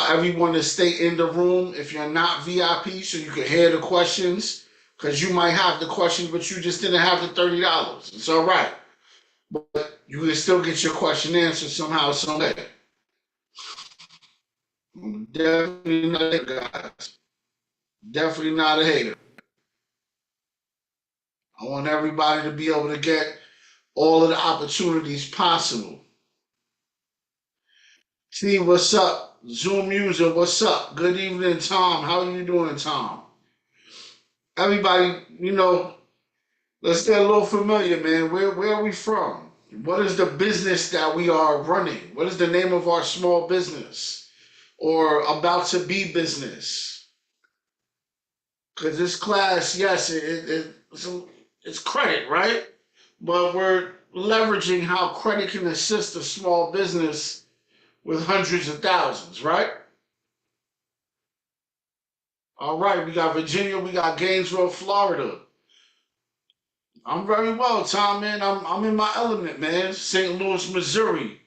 everyone to stay in the room if you're not VIP so you can hear the questions. Because you might have the questions, but you just didn't have the $30. It's all right. But you can still get your question answered somehow, some way. Definitely not a hater, guys. Definitely not a hater. I want everybody to be able to get all of the opportunities possible. See, what's up? Zoom user, what's up? Good evening, Tom. How are you doing, Tom? Everybody, let's get a little familiar, man. Where are we from? What is the business that we are running? What is the name of our small business or about to be business? Because this class, yes, it's credit, right? But we're leveraging how credit can assist a small business with hundreds of thousands, right? All right, we got Virginia, we got Gainesville, Florida. I'm very well, Tom, man. I'm in my element, man. St. Louis, Missouri.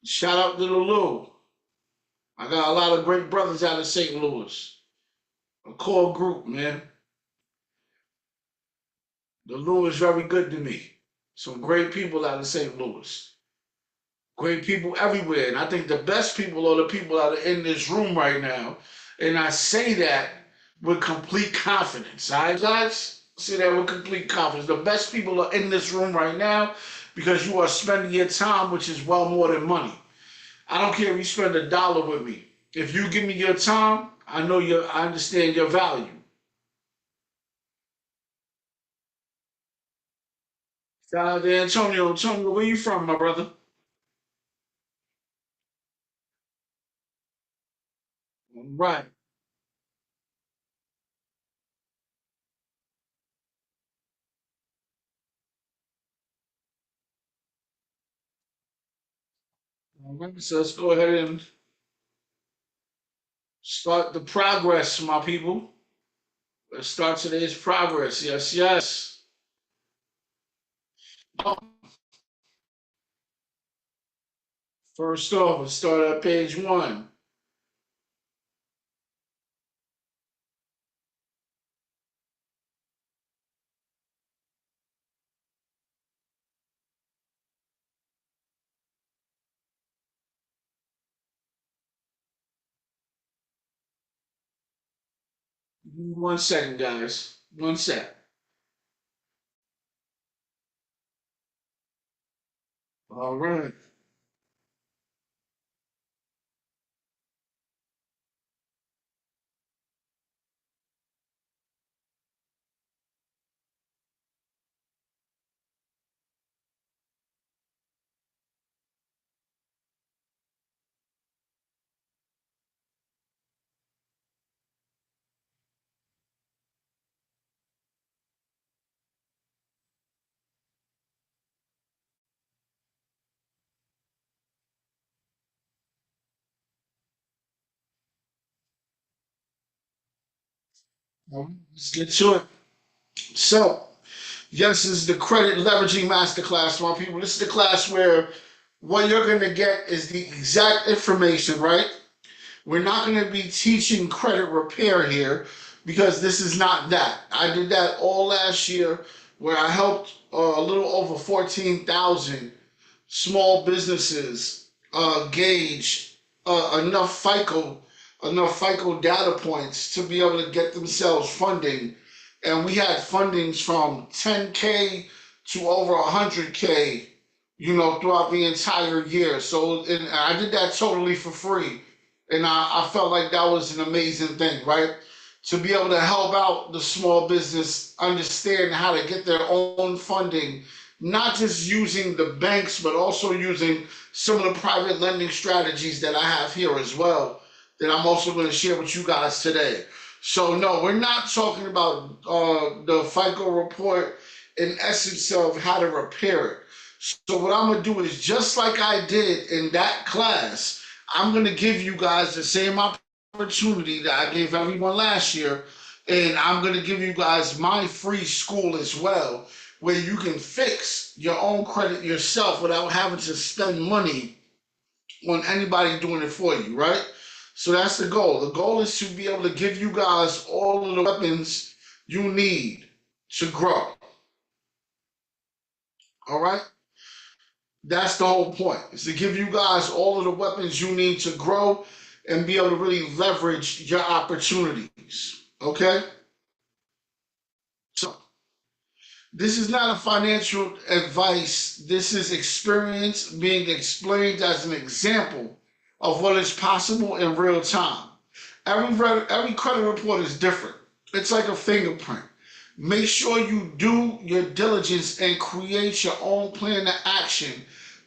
Shout out to the Lou. I got a lot of great brothers out of St. Louis. A core group, man. The Lou is very good to me. Some great people out of St. Louis. Great people everywhere. And I think the best people are the people that are in this room right now. And I say that with complete confidence. All right, guys? Say that with complete confidence. The best people are in this room right now because you are spending your time, which is well more than money. I don't care if you spend $1 with me. If you give me your time, I understand your value. Shout out to Antonio. Antonio, where you from, my brother? Right. All right. So let's go ahead and start the progress, my people. Let's start today's progress. Yes, yes. Oh, first off, let's start at page one. One second, guys. One sec. All right. Let's get to it. So, yes, this is the credit leveraging masterclass, my people. This is the class where what you're going to get is the exact information, right? We're not going to be teaching credit repair here because this is not that. I did that all last year where I helped a little over 14,000 small businesses gauge enough FICO data points to be able to get themselves funding. And we had fundings from 10K to over 100K, throughout the entire year. So and I did that totally for free. And I felt like that was an amazing thing, right? To be able to help out the small business understand how to get their own funding, not just using the banks, but also using some of the private lending strategies that I have here as well, that I'm also going to share with you guys today. So, no, we're not talking about the FICO report in essence of how to repair it. So, what I'm going to do is just like I did in that class, I'm going to give you guys the same opportunity that I gave everyone last year. And I'm going to give you guys my free school as well, where you can fix your own credit yourself without having to spend money on anybody doing it for you, right? So that's the goal. The goal is to be able to give you guys all of the weapons you need to grow. All right? That's the whole point. Is to give you guys all of the weapons you need to grow and be able to really leverage your opportunities. Okay? So this is not a financial advice. This is experience being explained as an example of what is possible in real time. Every credit report is different. It's like a fingerprint. Make sure you do your diligence and create your own plan of action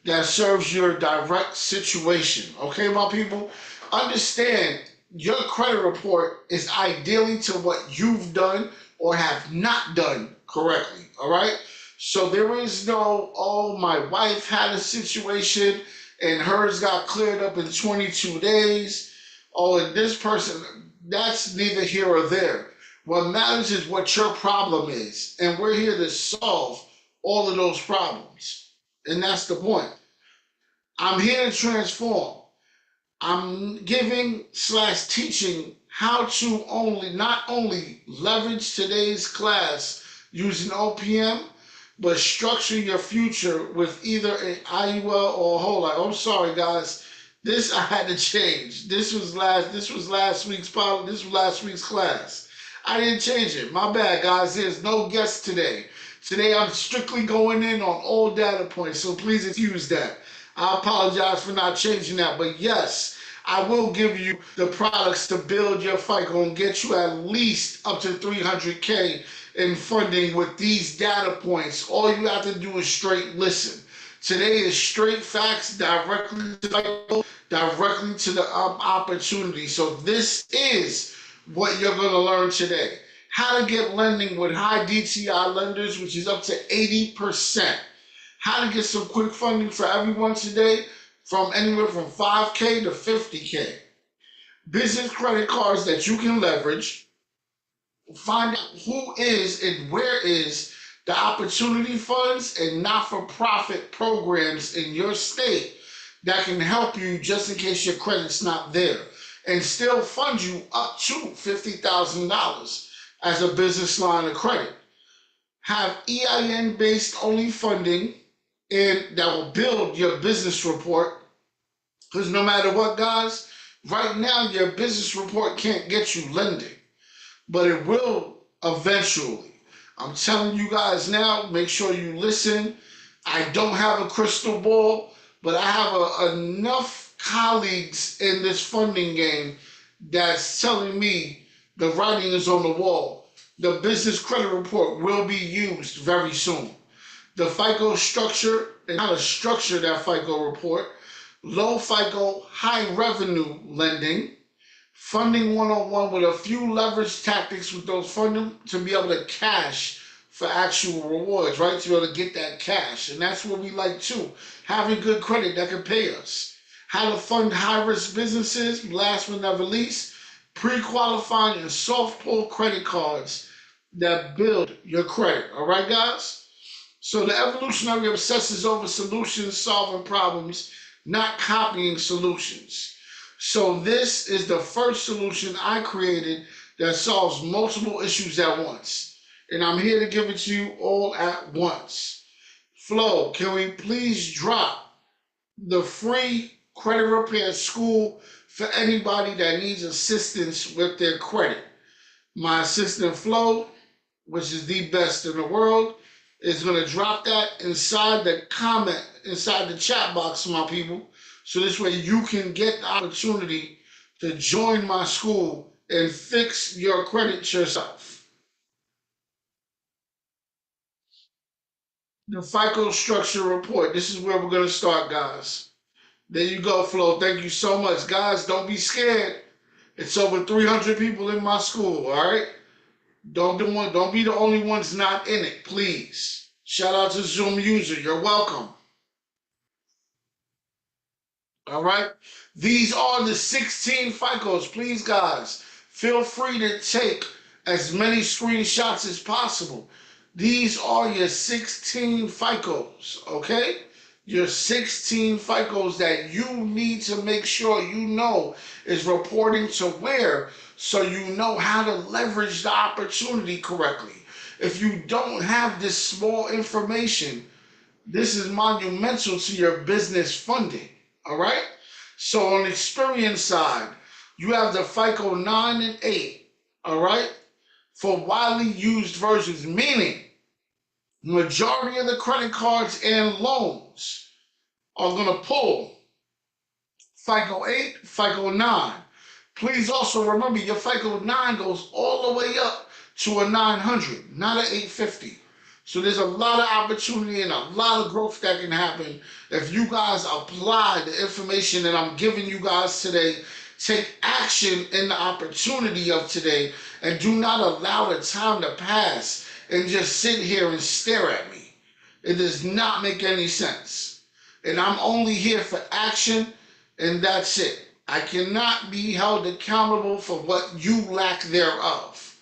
that serves your direct situation. Okay, my people? Understand your credit report is ideally to what you've done or have not done correctly. All right? So there is no, oh, my wife had a situation and hers got cleared up in 22 days. Oh, and this person, that's neither here or there. What matters is what your problem is. And we're here to solve all of those problems. And that's the point. I'm here to transform. I'm giving slash teaching how to not only leverage today's class using OPM, but structure your future with either an IUL or a whole life. I'm sorry, guys. This I had to change. This was last week's class. I didn't change it. My bad, guys. There's no guest today. Today I'm strictly going in on all data points, so please excuse that. I apologize for not changing that, but yes, I will give you the products to build your FICO and get you at least up to 300K in funding with these data points. All you have to do is straight listen. Today is straight facts directly to FICO, directly to the opportunity. So this is what you're going to learn today. How to get lending with high DTI lenders, which is up to 80%. How to get some quick funding for everyone today from anywhere from 5K to 50K. Business credit cards that you can leverage. Find out who is and where is the opportunity funds and not-for-profit programs in your state that can help you just in case your credit's not there and still fund you up to $50,000 as a business line of credit. Have EIN-based only funding and that will build your business report. Because no matter what, guys, right now your business report can't get you lending, but it will eventually. I'm telling you guys now, make sure you listen. I don't have a crystal ball, but I have enough colleagues in this funding game that's telling me the writing is on the wall. The business credit report will be used very soon. The FICO structure and how to structure that FICO report, low FICO, high revenue lending, funding 101 with a few leverage tactics with those funding to be able to cash for actual rewards, right? To be able to get that cash. And that's what we like too. Having good credit that can pay us. How to fund high-risk businesses, last but not least, pre-qualifying and soft pull credit cards that build your credit. All right, guys? So the evolutionary obsesses over solutions, solving problems, not copying solutions. So this is the first solution I created that solves multiple issues at once. And I'm here to give it to you all at once. Flo, can we please drop the free credit repair school for anybody that needs assistance with their credit? My assistant Flo, which is the best in the world, is going to drop that inside the comment, inside the chat box, my people. So this way you can get the opportunity to join my school and fix your credit yourself. The FICO structure report. This is where we're going to start, guys. There you go, Flo. Thank you so much. Guys, don't be scared. It's over 300 people in my school, all right? Don't be the only ones not in it, please. Shout out to Zoom user. You're welcome. All right. These are the 16 FICOs. Please, guys, feel free to take as many screenshots as possible. These are your 16 FICOs, okay? your 16 FICOs that you need to make sure you know is reporting to where, so you know how to leverage the opportunity correctly. If you don't have this small information, this is monumental to your business funding. All right. So on the experience side, you have the FICO 9 and 8. All right. For widely used versions, meaning majority of the credit cards and loans are going to pull FICO 8, FICO 9. Please also remember your FICO 9 goes all the way up to a 900, not an 850. So there's a lot of opportunity and a lot of growth that can happen if you guys apply the information that I'm giving you guys today. Take action in the opportunity of today and do not allow the time to pass and just sit here and stare at me. It does not make any sense. And I'm only here for action, and that's it. I cannot be held accountable for what you lack thereof.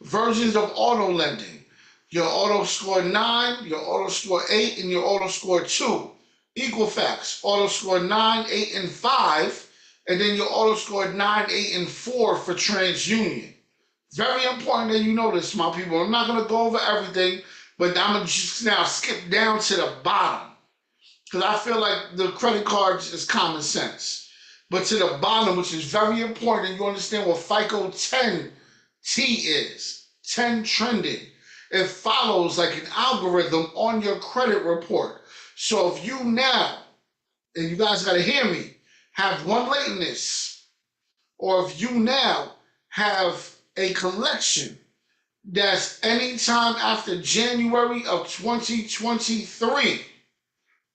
Versions of auto lending. Your auto score 9, your auto score 8, and your auto score 2. Equifax, auto score 9, 8, and 5, and then your auto score 9, 8, and 4 for TransUnion. Very important that you know this, my people. I'm not going to go over everything, but I'm going to just now skip down to the bottom, because I feel like the credit cards is common sense. But to the bottom, which is very important, you understand what FICO 10T is, 10 trending. It follows like an algorithm on your credit report. So if you now, and you guys got to hear me, have one lateness, or if you now have a collection that's anytime after January of 2023,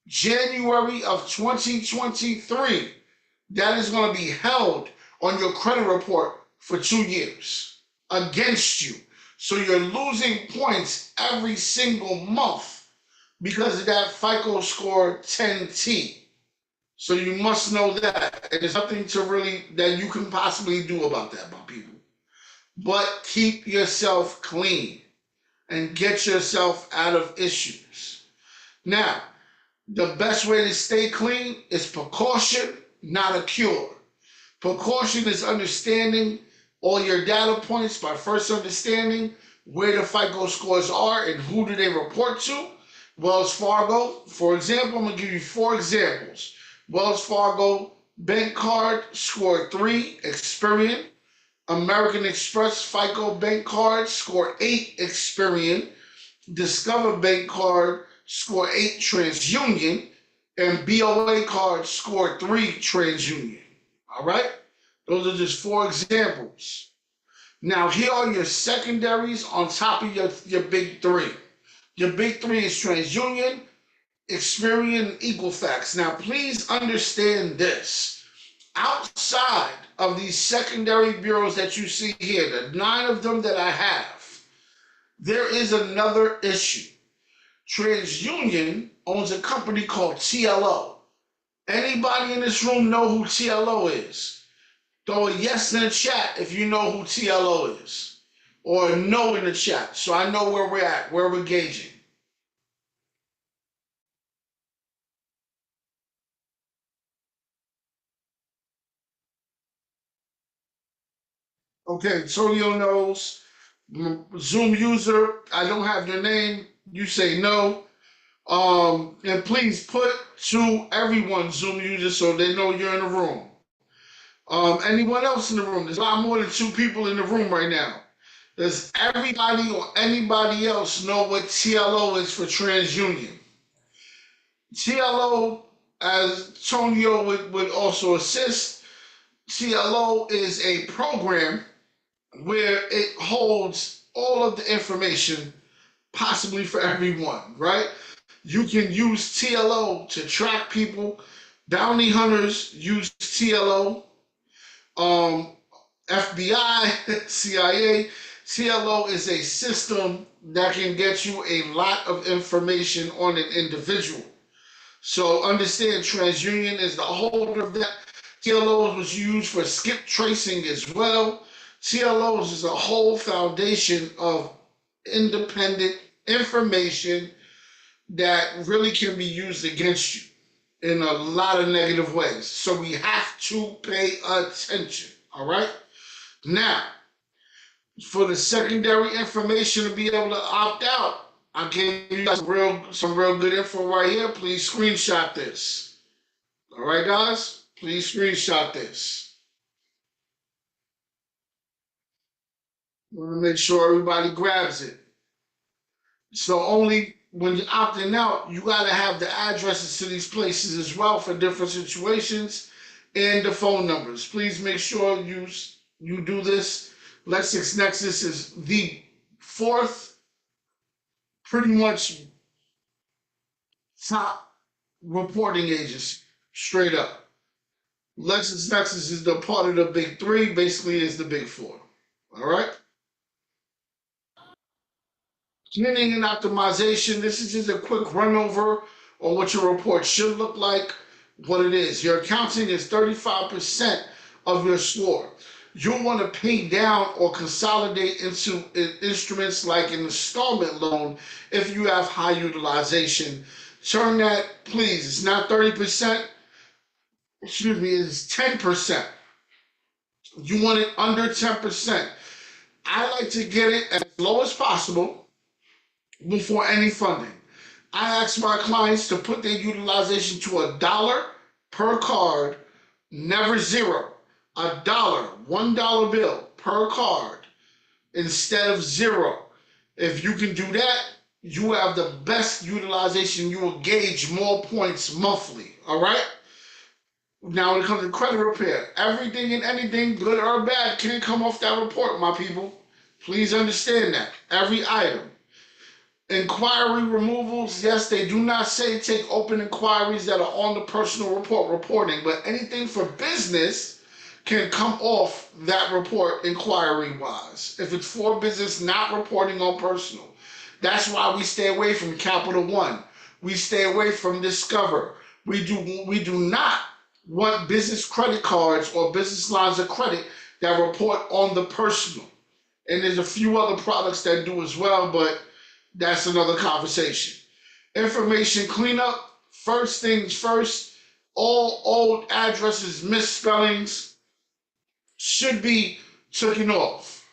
January of 2023, that is going to be held on your credit report for 2 years against you. So you're losing points every single month because of that FICO score 10T. So you must know that. And there's nothing to really that you can possibly do about that, my people. But keep yourself clean and get yourself out of issues. Now, the best way to stay clean is precaution, not a cure. Precaution is understanding all your data points by first understanding where the FICO scores are and who do they report to. Wells Fargo, for example, I'm going to give you 4 examples. Wells Fargo bank card, score 3, Experian. American Express FICO bank card, score 8, Experian. Discover bank card, score 8, TransUnion. And BOA card, score 3, TransUnion. All right? Those are just 4 examples. Now, here are your secondaries on top of your big 3. Your big 3 is TransUnion, Experian, and Equifax. Now, please understand this. Outside of these secondary bureaus that you see here, the 9 of them that I have, there is another issue. TransUnion owns a company called TLO. Anybody in this room know who TLO is? Throw a yes in the chat if you know who TLO is, or a no in the chat, so I know where we're at, where we're gauging. Okay, Antonio knows. Zoom user, I don't have your name. You say no. And please put to everyone Zoom user so they know you're in the room. Anyone else in the room? There's a lot more than 2 people in the room right now. Does everybody or anybody else know what TLO is for TransUnion? TLO, as Antonio would also assist, TLO is a program where it holds all of the information possibly for everyone, right? You can use TLO to track people. Bounty hunters use TLO. FBI, CIA, TLO is a system that can get you a lot of information on an individual. So understand TransUnion is the holder of that. TLOs was used for skip tracing as well. TLOs is a whole foundation of independent information that really can be used against you. in a lot of negative ways. So we have to pay attention. All right. Now, for the secondary information to be able to opt out, I gave you guys some real good info right here. Please screenshot this. All right, guys. Please screenshot this. Want to make sure everybody grabs it. So only when you're opting out, you got to have the addresses to these places as well for different situations and the phone numbers. Please make sure you do this. LexisNexis is the fourth pretty much top reporting agency, straight up. LexisNexis is the part of the big three, basically is the big four. All right? Cleaning and optimization. This is just a quick run over on what your report should look like, what it is. Your accounting is 35% of your score. You'll want to pay down or consolidate into instruments like an installment loan if you have high utilization. Turn that, please. It's not 30%. Excuse me, it's 10%. You want it under 10%. I like to get it as low as possible before any funding. I ask my clients to put their utilization to $1 per card, never zero. $1 bill per card instead of zero. If you can do that, you have the best utilization. You will gauge more points monthly. All right? Now, when it comes to credit repair, everything and anything, good or bad, can come off that report, my people. Please understand that. Every item. Inquiry removals, yes, they do not say take open inquiries that are on the personal report reporting, but anything for business can come off that report inquiry-wise. If it's for business, not reporting on personal. That's why we stay away from Capital One. We stay away from Discover. We do not want business credit cards or business lines of credit that report on the personal. And there's a few other products that do as well, but that's another conversation. Information cleanup. First things first, all old addresses, misspellings should be taken off.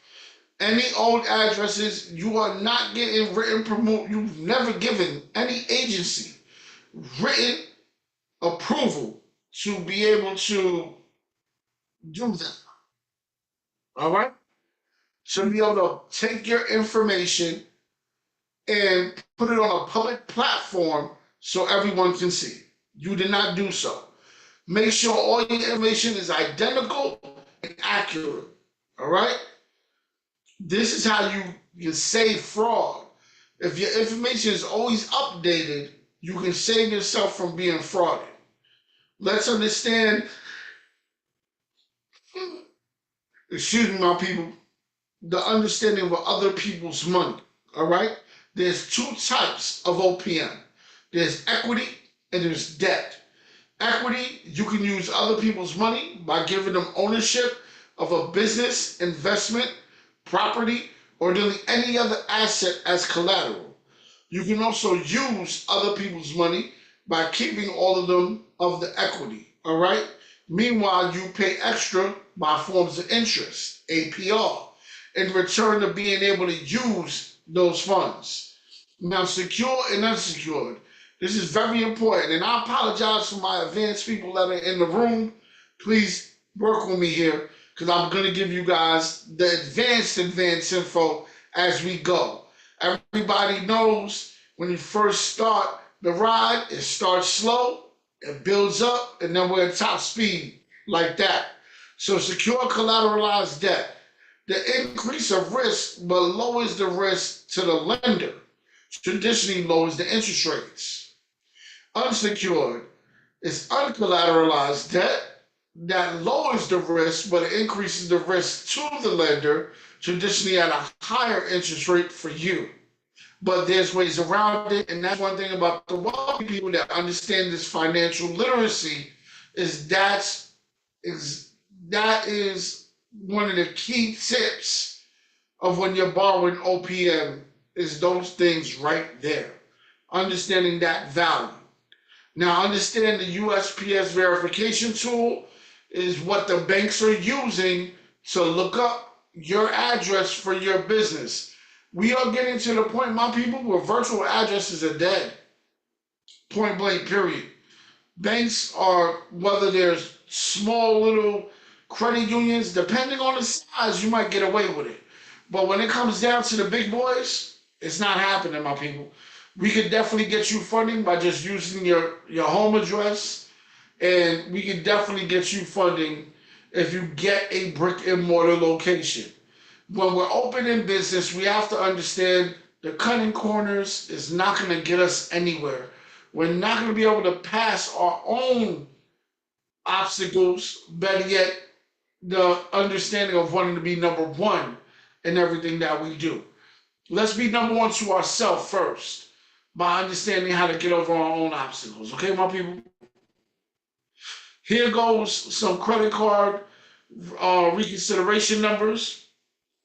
Any old addresses, you are not getting written promote. You've never given any agency written approval to be able to do that. All right? So be able to take your information and put it on a public platform so everyone can see. You did not do so. Make sure all your information is identical and accurate. All right? This is how you save fraud. If your information is always updated, you can save yourself from being frauded. Let's understand, excuse me, my people, the understanding of other people's money. All right? There's two types of OPM. There's equity and there's debt. Equity, you can use other people's money by giving them ownership of a business, investment, property, or nearly any other asset as collateral. You can also use other people's money by keeping all of them of the equity, all right? Meanwhile, you pay extra by forms of interest, APR, in return to being able to use those funds. Now, secure and unsecured. This is very important, and I apologize for my advanced people that are in the room. Please work with me here, because I'm going to give you guys the advanced info as we go. Everybody knows when you first start the ride, it starts slow, it builds up, and then we're at top speed like that. So secure collateralized debt. The increase of risk but lowers the risk to the lender. Traditionally lowers the interest rates. Unsecured is uncollateralized debt that lowers the risk but it increases the risk to the lender, traditionally at a higher interest rate for you. But there's ways around it, and that's one thing about the wealthy people that understand this financial literacy is that is one of the key tips of when you're borrowing OPM is those things right there. Understanding that value. Now understand the USPS verification tool is what the banks are using to look up your address for your business. We are getting to the point, my people, where virtual addresses are dead. Point blank, period. Banks are, whether there's small little credit unions, depending on the size, you might get away with it. But when it comes down to the big boys, it's not happening, my people. We could definitely get you funding by just using your home address, and we could definitely get you funding if you get a brick and mortar location. When we're open in business, we have to understand the cutting corners is not going to get us anywhere. We're not going to be able to pass our own obstacles, better yet, the understanding of wanting to be number one in everything that we do. Let's be number one to ourselves first by understanding how to get over our own obstacles. Okay, my people? Here goes some credit card reconsideration numbers.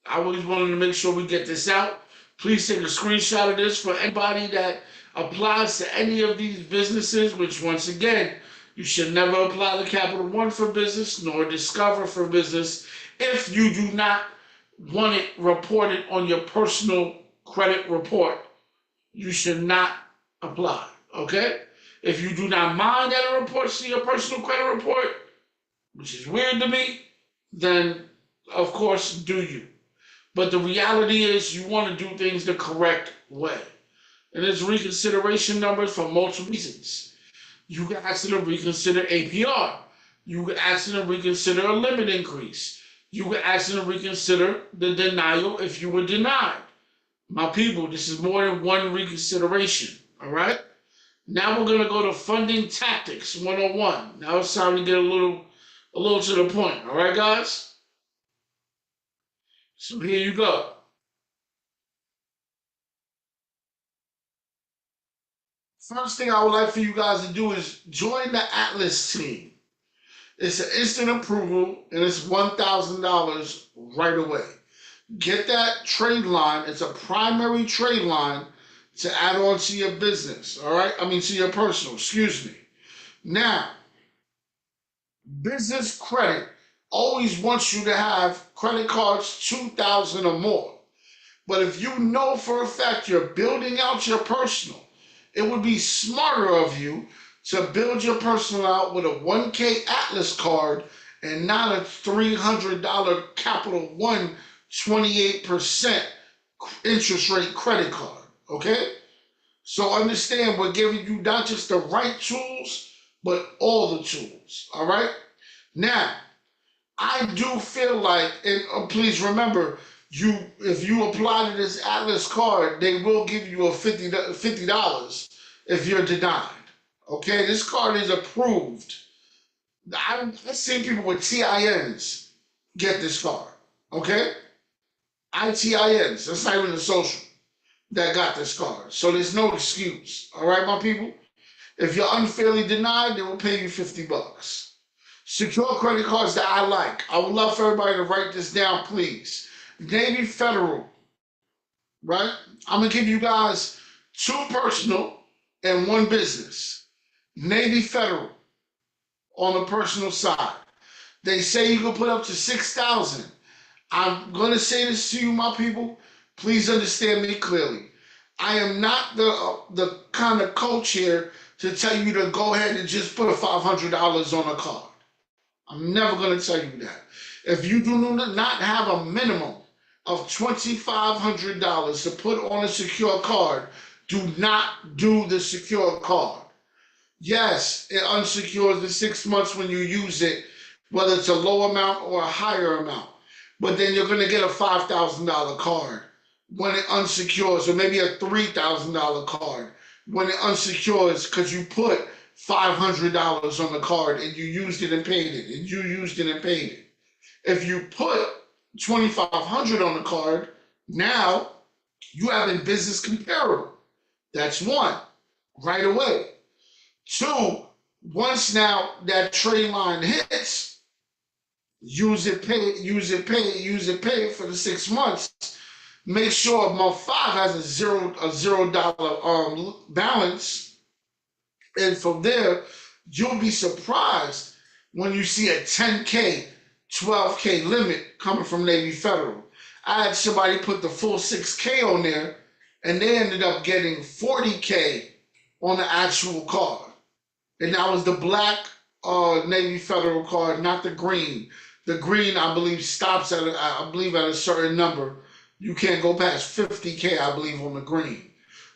I always wanted to make sure we get this out. Please take a screenshot of this for anybody that applies to any of these businesses, which once again, you should never apply to Capital One for business nor Discover for business if you do not want it reported on your personal credit report. You should not apply, okay? If you do not mind that it reports to your personal credit report, which is weird to me, then of course do you. But the reality is you want to do things the correct way. And there's reconsideration numbers for multiple reasons. You can ask them to reconsider APR. You can ask them to reconsider a limit increase. You can ask them to reconsider the denial if you were denied. My people, this is more than one reconsideration, all right? Now we're going to go to funding tactics 101. Now it's time to get a little to the point, all right, guys? So here you go. First thing I would like for you guys to do is join the Atlas team. It's an instant approval and it's $1,000 right away. Get that trade line. It's a primary trade line to add on to your business, all right? I mean, to your personal, excuse me. Now, business credit always wants you to have credit cards 2,000 or more. But if you know for a fact you're building out your personal, it would be smarter of you to build your personal out with a 1K Atlas card and not a $300 Capital One 28% interest rate credit card, okay? So understand, we're giving you not just the right tools, but all the tools, all right? Now, I do feel like, and please remember, if you apply to this Atlas card, they will give you a $50 if you're denied. Okay, this card is approved. I've seen people with TINs get this card. Okay, ITINs. That's not even a social that got this card. So there's no excuse. All right, my people. If you're unfairly denied, they will pay you $50. Secure credit cards that I like. I would love for everybody to write this down, please. Navy Federal, right? I'm gonna give you guys 2 personal and 1 business. Navy Federal on the personal side. They say you can put up to 6,000. I'm gonna say this to you, my people. Please understand me clearly. I am not the kind of coach here to tell you to go ahead and just put $500 on a card. I'm never going to tell you that. If you do not have a minimum of $2,500 to put on a secure card, do not do the secure card. Yes, it unsecures the 6 months when you use it, whether it's a low amount or a higher amount. But then you're going to get a $5,000 card when it unsecures, or maybe a $3,000 card when it unsecures because you put $500 on the card and you used it and paid it, and you used it and paid it. If you put $2,500 on the card, now you have a business comparable. That's 1, right away. 2, once now that trade line hits, use it, pay it, use it, pay it, use it, pay it for the 6 months. Make sure month 5 has a $0 balance. And from there, you'll be surprised when you see a 10K, 12K limit coming from Navy Federal. I had somebody put the full 6K on there, and they ended up getting 40K on the actual card. And that was the black Navy Federal card, not the green. The green, I believe, stops at at a certain number. You can't go past 50K, I believe, on the green,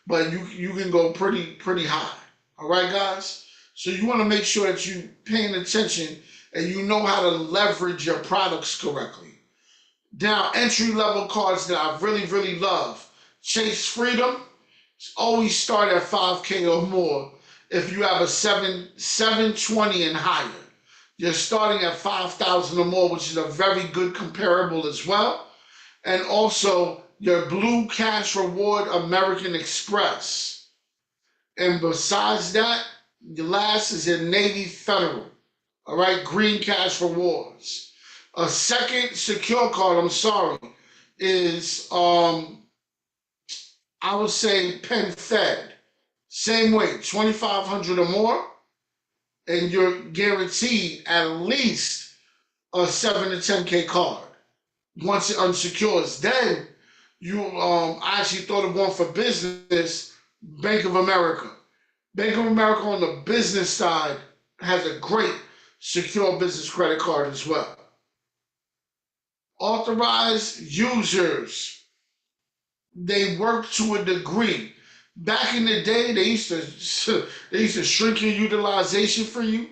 but you can go pretty high. All right, guys. So you want to make sure that you paying attention and you know how to leverage your products correctly. Now, entry level cards that I really love. Chase Freedom always start at 5K or more. If you have a 720 and higher, you're starting at 5,000 or more, which is a very good comparable as well. And also your Blue Cash Reward American Express. And besides that, the last is in Navy Federal. All right, Green Cash Rewards. A second secure card, I'm sorry, is I would say Penn Fed. Same way, 2,500 or more, and you're guaranteed at least a 7 to 10K card. Once it unsecures, then you I actually thought of one for business, Bank of America. Bank of America on the business side has a great secure business credit card as well. Authorized users, they work to a degree. Back in the day, they used to shrink your utilization for you.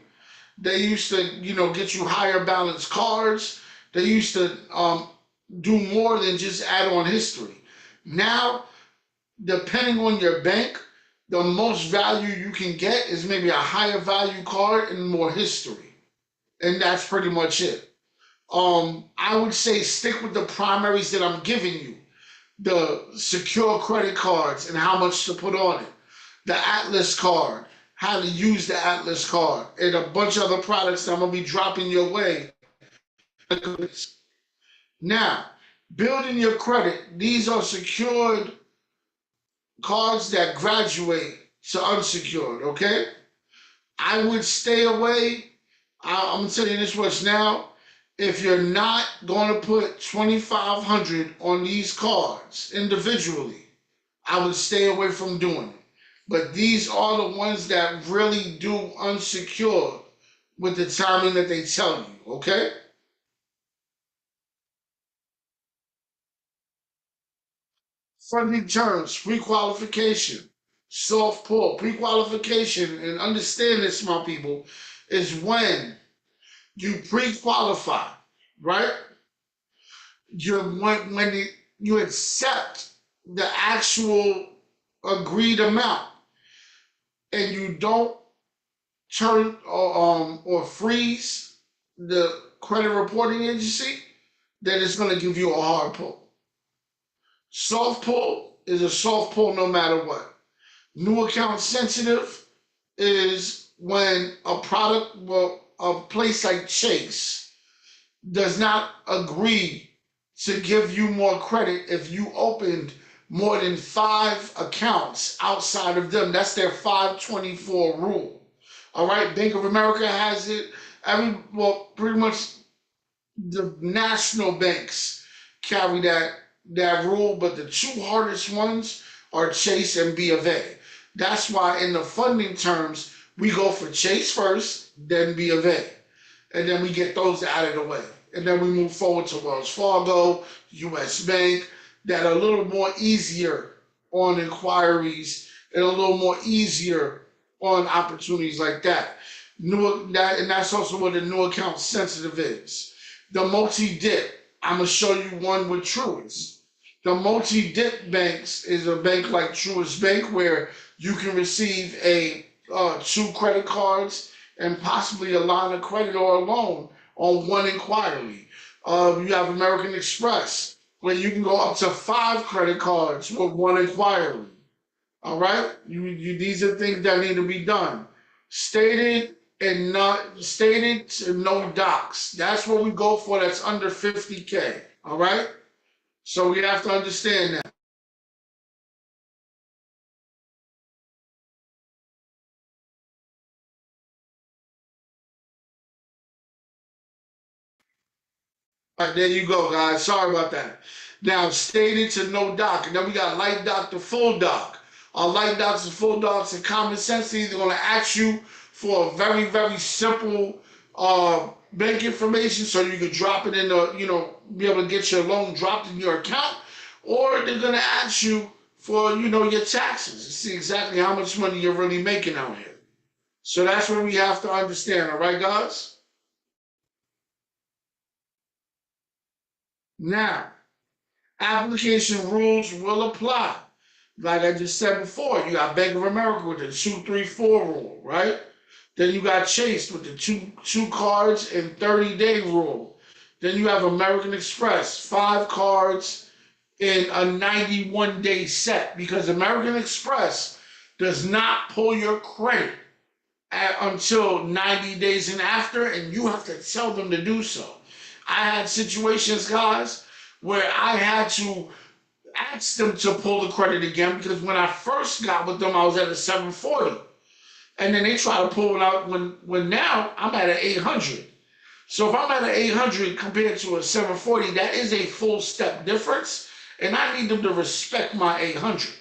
They used to, get you higher balance cards. They used to do more than just add on history. Now, depending on your bank, the most value you can get is maybe a higher value card and more history. And that's pretty much it. I would say stick with the primaries that I'm giving you. The secure credit cards and how much to put on it. The Atlas card, how to use the Atlas card, and a bunch of other products that I'm going to be dropping your way. Now, building your credit, these are secured cards that graduate to unsecured, okay? I would stay away. I'm going to tell you this much now. If you're not going to put 2,500 on these cards individually, I would stay away from doing it. But these are the ones that really do unsecured with the timing that they tell you, okay? Funding terms, pre-qualification, soft pull. Pre-qualification, and understand this, my people, is when you pre-qualify, right? You accept the actual agreed amount and you don't turn or freeze the credit reporting agency, then it's going to give you a hard pull. Soft pull is a soft pull no matter what. New account sensitive is when a product, well, a place like Chase does not agree to give you more credit if you opened more than 5 accounts outside of them. That's their 524 rule. All right, Bank of America has it. Pretty much the national banks carry that rule, but the two hardest ones are Chase and B of A. That's why in the funding terms, we go for Chase first, then B of A. And then we get those out of the way. And then we move forward to Wells Fargo, US Bank, that are a little more easier on inquiries and a little more easier on opportunities like that. And that's also what the new account sensitive is. The multi-dip, I'm going to show you one with Truist. The multi-dip banks is a bank like Truist Bank where you can receive 2 credit cards and possibly a line of credit or a loan on one inquiry. You have American Express where you can go up to 5 credit cards with one inquiry. All right, these are things that need to be done. Stated and no docs. That's what we go for. That's under 50K. All right, so we have to understand that. there you go, guys. Sorry about that. Now, stated to no doc. And then we got light doc to full doc. Light docs and full docs and common sense, they're either going to ask you for a very, very simple bank information so you can drop it in the, be able to get your loan dropped in your account, or they're going to ask you for, your taxes to see exactly how much money you're really making out here. So that's what we have to understand, all right, guys? Now, application rules will apply. Like I just said before, you got Bank of America with the 2-3-4 rule, right? Then you got Chase with the two cards and 30-day rule. Then you have American Express, 5 cards in a 91-day set, because American Express does not pull your credit until 90 days and after, and you have to tell them to do so. I had situations, guys, where I had to ask them to pull the credit again, because when I first got with them, I was at a 740. And then they try to pull it out when now I'm at an 800. So if I'm at an 800 compared to a 740, that is a full step difference. And I need them to respect my 800.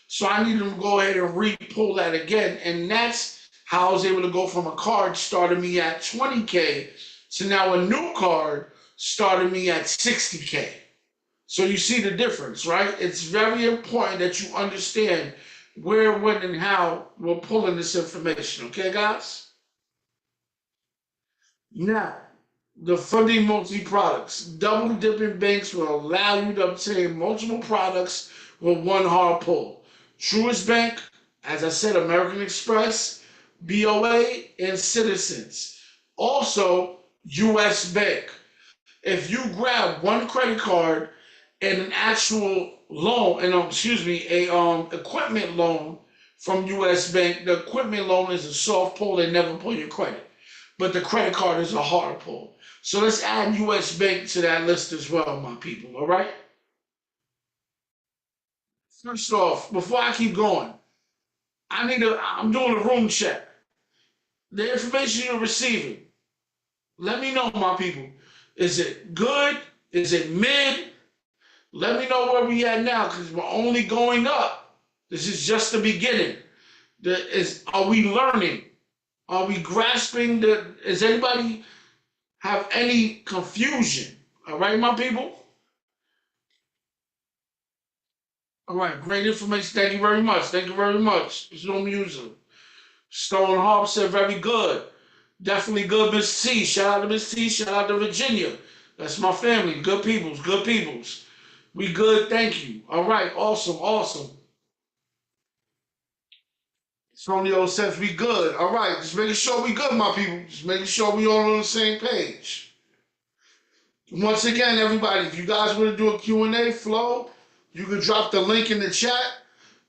So I need them to go ahead and re-pull that again. And that's how I was able to go from a card starting me at 20K to now a new card starting me at 60K. So you see the difference, right? It's very important that you understand where, when, and how we're pulling this information. Okay, guys? Now, the funding multi-products. Double dipping banks will allow you to obtain multiple products with one hard pull. Truist Bank, as I said, American Express, BOA, and Citizens. Also, US Bank. If you grab one credit card and an actual loan, and equipment loan from US Bank, the equipment loan is a soft pull, they never pull your credit. But the credit card is a hard pull. So let's add US Bank to that list as well, my people, all right? First off, before I keep going, I'm doing a room check. The information you're receiving, let me know, my people. Is it good? Is it mid? Let me know where we at now, because we're only going up. This is just the beginning. Are we learning? Are we grasping does anybody have any confusion? All right, my people? All right, great information. Thank you very much. Thank you very much. Zoom user. Stone Harp said very good. Definitely good, Miss T. Shout out to Miss T. Shout out to Virginia. That's my family. Good peoples. Good peoples. We good. Thank you. All right. Awesome. Awesome. Antonio says we good. All right. Just making sure we good, my people. Just making sure we all on the same page. Once again, everybody, if you guys want to do a Q&A flow, you can drop the link in the chat.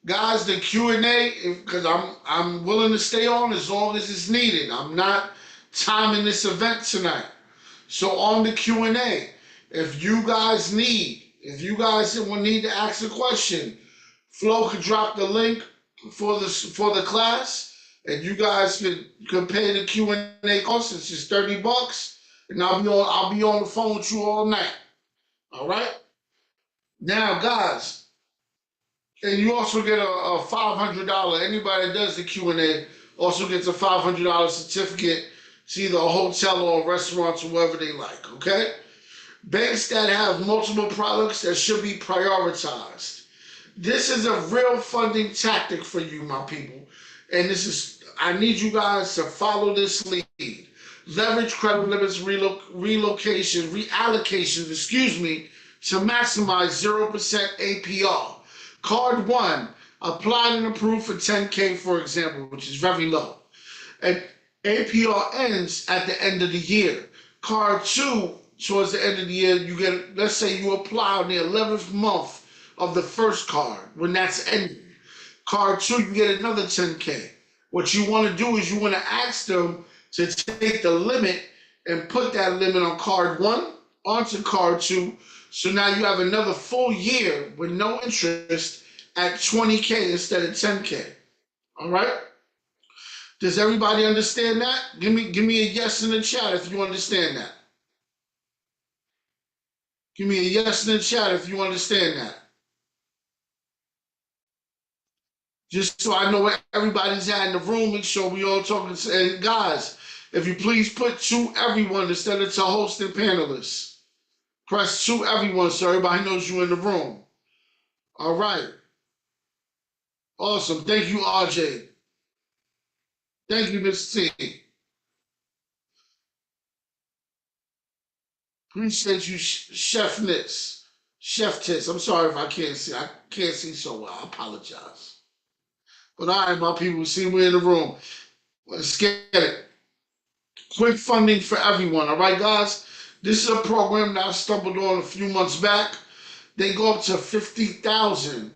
Guys, the Q&A, because I'm willing to stay on as long as it's needed. I'm not timing this event tonight. So on the Q&A, if you guys will need to ask a question, Flo could drop the link for the class, and you guys can pay the Q&A cost. It's just $30, and I'll be on the phone with you all night. All right. Now, guys. And you also get a $500. Anybody that does the Q&A also gets a $500 certificate to either a hotel or a restaurant or wherever they like, okay? Banks that have multiple products that should be prioritized. This is a real funding tactic for you, my people. And I need you guys to follow this lead. Leverage credit limits reallocations, to maximize 0% APR. Card 1, applied and approved for 10K, for example, which is very low. And APR ends at the end of the year. Card 2, towards the end of the year, you get, let's say you apply on the 11th month of the first card, when that's ending. Card 2, you get another 10K. What you want to do is you want to ask them to take the limit and put that limit on card 1 onto card 2. So now you have another full year with no interest at 20K instead of 10K. All right? Does everybody understand that? Give me a yes in the chat if you understand that. Give me a yes in the chat if you understand that. Just so I know where everybody's at in the room, make sure we all talking. And guys, if you please put to everyone instead of to host and panelists. Press to everyone so everybody knows you in the room. All right. Awesome. Thank you, RJ. Thank you, Miss T. Appreciate you, Chef Nitz. Chef Tits. I'm sorry if I can't see. I can't see so well. I apologize. But all right, my people, see we're in the room. Let's get it. Quick funding for everyone. All right, guys. This is a program that I stumbled on a few months back. They go up to 50,000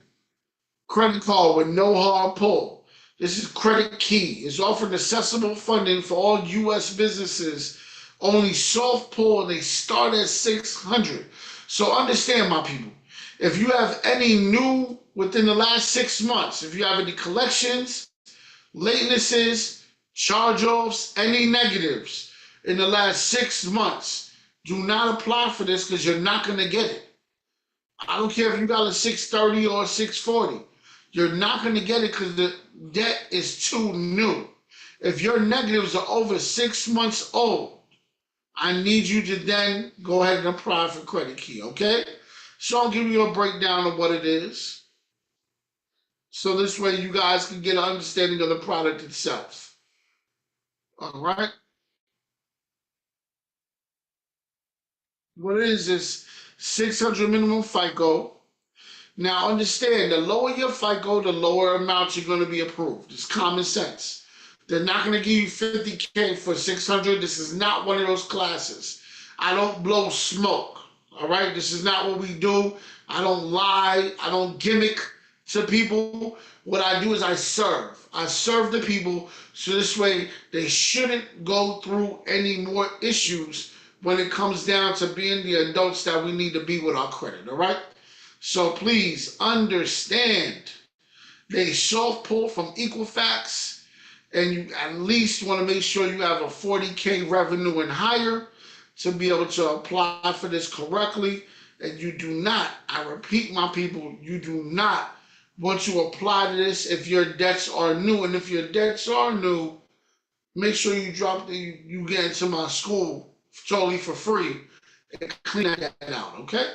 credit card with no hard pull. This is Credit Key. It's offering accessible funding for all U.S. businesses. Only soft pull, and they start at 600. So understand, my people, if you have any new within the last 6 months, if you have any collections, latenesses, charge-offs, any negatives in the last 6 months, do not apply for this because you're not going to get it. I don't care if you got a 630 or a 640. You're not going to get it because the debt is too new. If your negatives are over 6 months old, I need you to then go ahead and apply for Credit Key, okay? So I'll give you a breakdown of what it is. So this way you guys can get an understanding of the product itself. All right? What it is 600 minimum FICO. Now understand, the lower your FICO, the lower amount you're going to be approved. It's common sense. They're not going to give you 50K for 600. This is not one of those classes. I don't blow smoke. All right? This is not what we do. I don't lie. I don't gimmick to people. What I do is I serve. I serve the people so this way they shouldn't go through any more issues when it comes down to being the adults that we need to be with our credit. All right? So please understand, they soft pull from Equifax, and you at least want to make sure you have a 40K revenue and higher to be able to apply for this correctly. And you do not, I repeat, my people, you do not want to apply to this if your debts are new. And if your debts are new, make sure you you get into my school totally for free and clean that out, okay?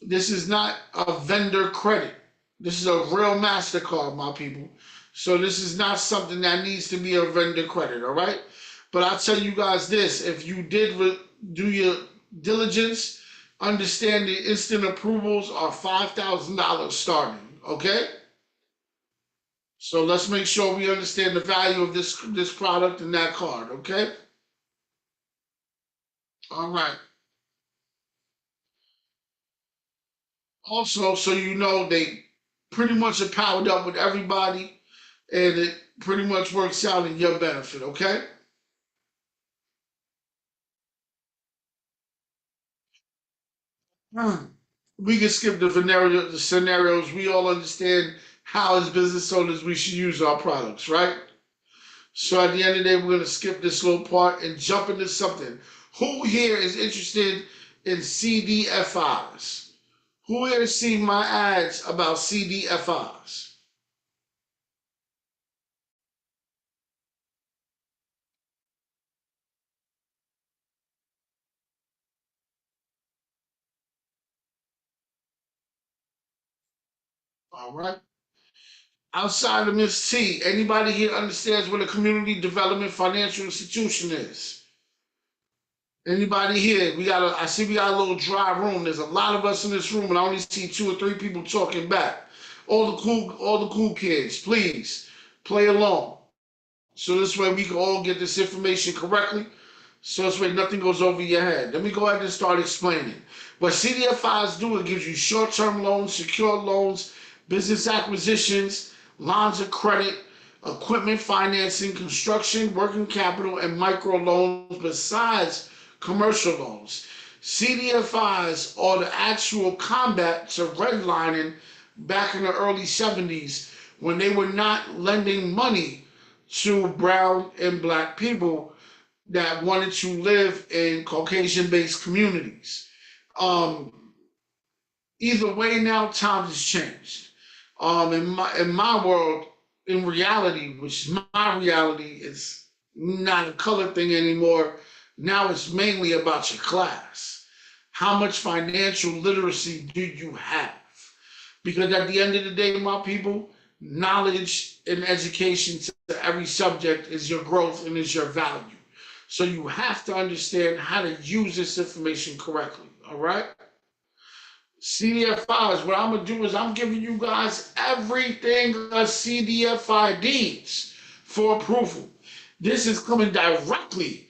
This is not a vendor credit. This is a real MasterCard, my people. So this is not something that needs to be a vendor credit, all right? But I'll tell you guys this. If you did do your diligence, understand the instant approvals are $5,000 starting, okay? So let's make sure we understand the value of this product and that card, okay? All right. Also, so you know, they pretty much are powered up with everybody, and it pretty much works out in your benefit, okay? We can skip the scenarios. We all understand how, as business owners, we should use our products, right? So at the end of the day, we're going to skip this little part and jump into something. Who here is interested in CDFIs? Who here has seen my ads about CDFIs? All right. Outside of Miss T, anybody here understands what a community development financial institution is? Anybody here? I see we got a little dry room. There's a lot of us in this room, and I only see 2 or 3 people talking back. All the cool kids, please play along. So this way we can all get this information correctly. So this way nothing goes over your head. Let me go ahead and start explaining. What CDFIs do, it gives you short-term loans, secure loans, business acquisitions, lines of credit, equipment financing, construction, working capital, and micro loans besides commercial loans. CDFIs are the actual combat to redlining back in the early 70s when they were not lending money to brown and black people that wanted to live in Caucasian-based communities. Um, Either way, now times has changed. In my world, in reality, which is my reality, it's not a color thing anymore. Now it's mainly about your class. How much financial literacy do you have? Because at the end of the day, my people, knowledge and education to every subject is your growth and is your value. So you have to understand how to use this information correctly. All right. CDFIs, what I'm gonna do is I'm giving you guys everything a CDFI needs for approval. This is coming directly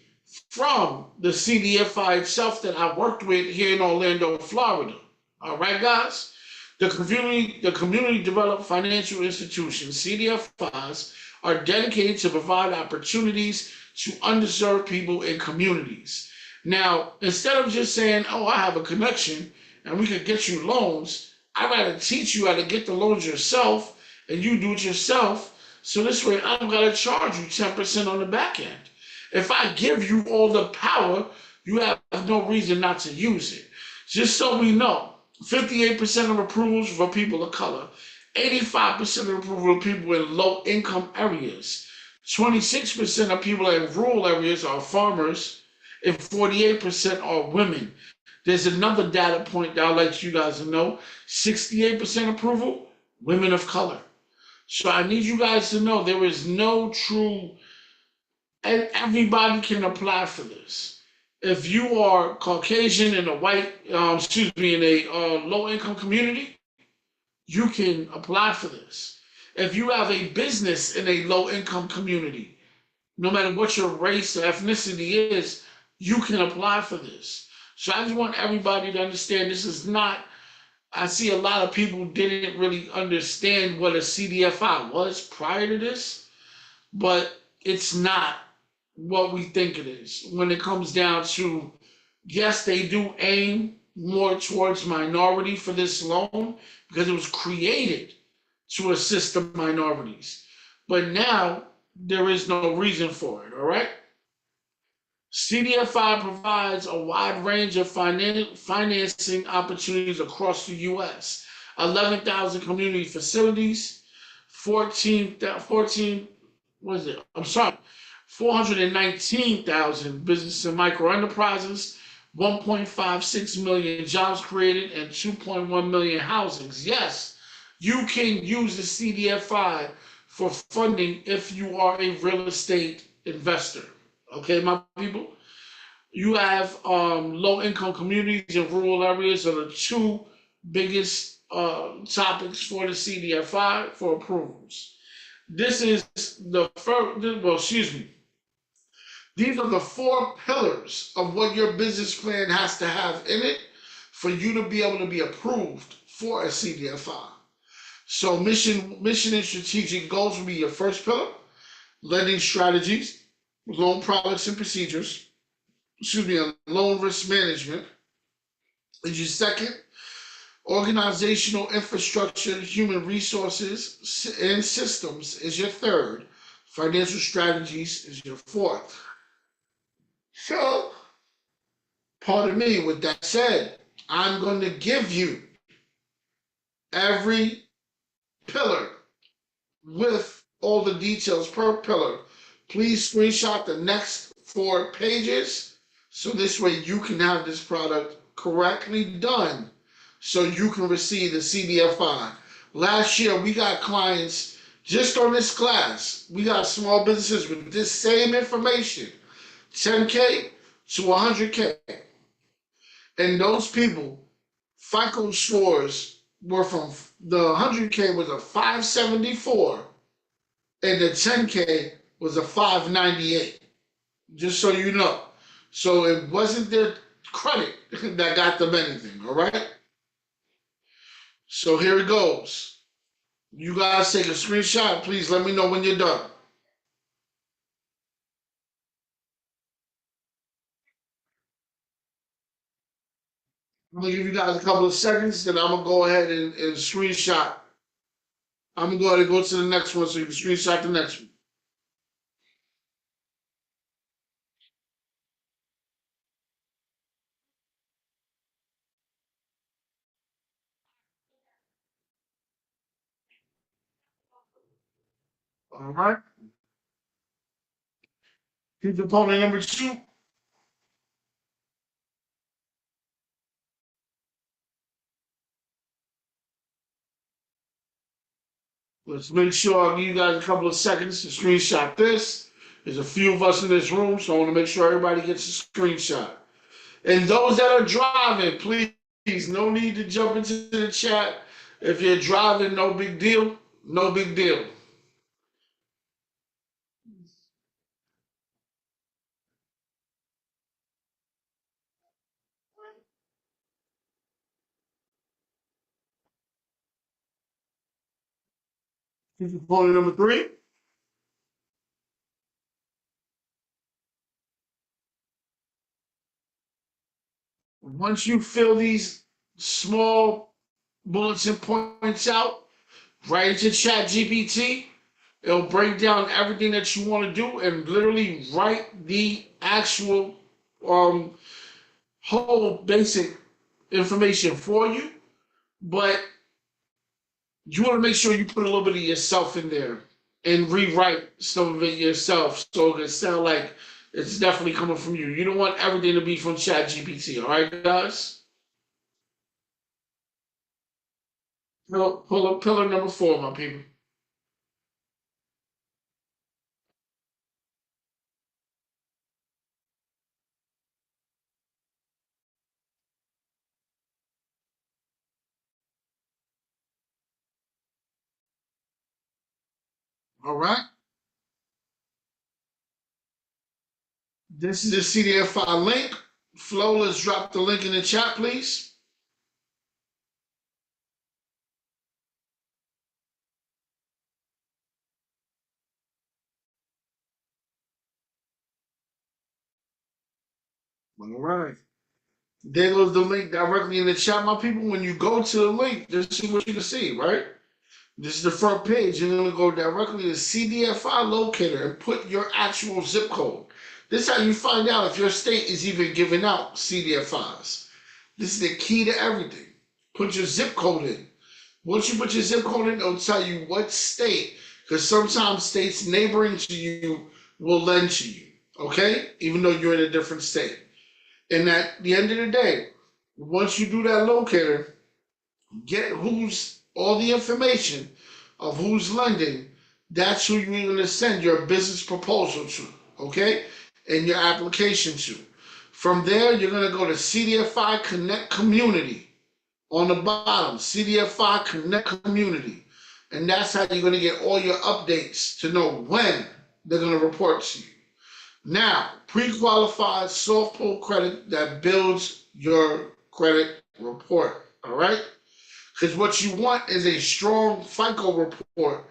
from the CDFI itself that I worked with here in Orlando, Florida. All right, guys. The community developed financial institutions, CDFIs, are dedicated to provide opportunities to underserved people in communities. Now, instead of just saying, "Oh, I have a connection and we could get you loans," I'd rather teach you how to get the loans yourself and you do it yourself. So this way, I'm gonna charge you 10% on the back end. If I give you all the power, you have no reason not to use it. Just so we know, 58% of approvals for people of color, 85% of approval of people in low income areas, 26% of people in rural areas are farmers, and 48% are women. There's another data point that I'd like you guys to know: 68% approval, women of color. So I need you guys to know there is no true, and everybody can apply for this. If you are Caucasian in a in a low income community, you can apply for this. If you have a business in a low income community, no matter what your race or ethnicity is, you can apply for this. So I just want everybody to understand this is not, I see a lot of people didn't really understand what a CDFI was prior to this, but it's not what we think it is. When it comes down to, yes, they do aim more towards minority for this loan because it was created to assist the minorities. But now there is no reason for it, all right? CDFI provides a wide range of financing opportunities across the U.S. 11,000 community facilities, 14 was it? I'm sorry, 419,000 business and micro enterprises, 1.56 million jobs created, and 2.1 million housings. Yes, you can use the CDFI for funding if you are a real estate investor. Okay, my people? You have low income communities in rural areas are the two biggest topics for the CDFI for approvals. This is the first, well, excuse me. These are the four pillars of what your business plan has to have in it for you to be able to be approved for a CDFI. So mission and strategic goals will be your first pillar. Lending strategies, loan products and procedures, loan risk management is your second. Organizational infrastructure, human resources, and systems is your third. Financial strategies is your fourth. So, pardon me, with that said, I'm going to give you every pillar with all the details per pillar. Please screenshot the next 4 pages so this way you can have this product correctly done so you can receive the CDFI. Last year, we got clients just on this class. We got small businesses with this same information, 10K to 100K. And those people, FICO scores were from the 100K was a 574 and the 10K was a 598. Just so you know. So it wasn't their credit that got them anything, all right? So here it goes. You guys take a screenshot. Please let me know when you're done. I'm gonna give you guys a couple of seconds, then I'm gonna go ahead and screenshot. I'm gonna go ahead and go to the next one so you can screenshot the next one. All right. Here's opponent number two. Let's make sure I'll give you guys a couple of seconds to screenshot this. There's a few of us in this room, so I want to make sure everybody gets a screenshot. And those that are driving, please, no need to jump into the chat. If you're driving, no big deal. No big deal. Here's opponent number three. Once you fill these small bullets and points out, right into Chat GPT, it'll break down everything that you want to do and literally write the actual um, whole basic information for you. But you want to make sure you put a little bit of yourself in there and rewrite some of it yourself so it can sound like it's definitely coming from you. You don't want everything to be from Chat GPT, all right, guys? Pull up pillar number four, my people. All right. This is a CDF file link. Flo, let's drop the link in the chat, please. All right. There goes the link directly in the chat, my people. When you go to the link, this is what you can see, right? This is the front page. You're going to go directly to CDFI locator and put your actual zip code. This is how you find out if your state is even giving out CDFIs. This is the key to everything. Put your zip code in. Once you put your zip code in, it'll tell you what state, because sometimes states neighboring to you will lend to you, okay? Even though you're in a different state. And at the end of the day, once you do that locator, get who's all the information of who's lending. That's who you're going to send your business proposal to, okay? And your application to. From there, you're going to go to CDFI Connect Community on the bottom, CDFI Connect Community. And that's how you're going to get all your updates to know when they're going to report to you. Now, pre-qualified soft pull credit that builds your credit report, all right? Because what you want is a strong FICO report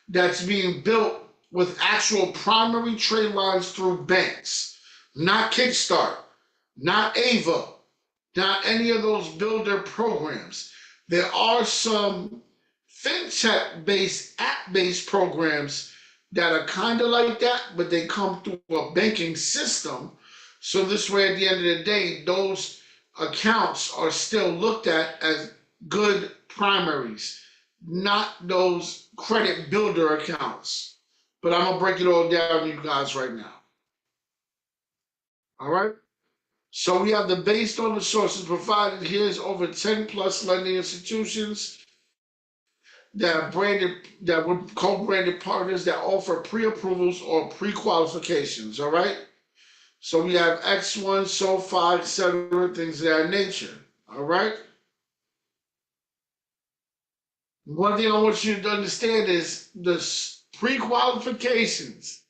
that's being built with actual primary trade lines through banks, not Kickstart, not Ava, not any of those builder programs. There are some fintech-based, app-based programs that are kind of like that, but they come through a banking system. So this way, at the end of the day, those accounts are still looked at as good primaries, not those credit builder accounts. But I'm going to break it all down to you guys right now. All right? So we have the based on the sources provided. Here's over 10 plus lending institutions that are branded, that were co-branded partners that offer pre-approvals or pre-qualifications, all right? So we have X1, SoFi, etc., things of that nature, all right? One thing I want you to understand is the pre-qualifications,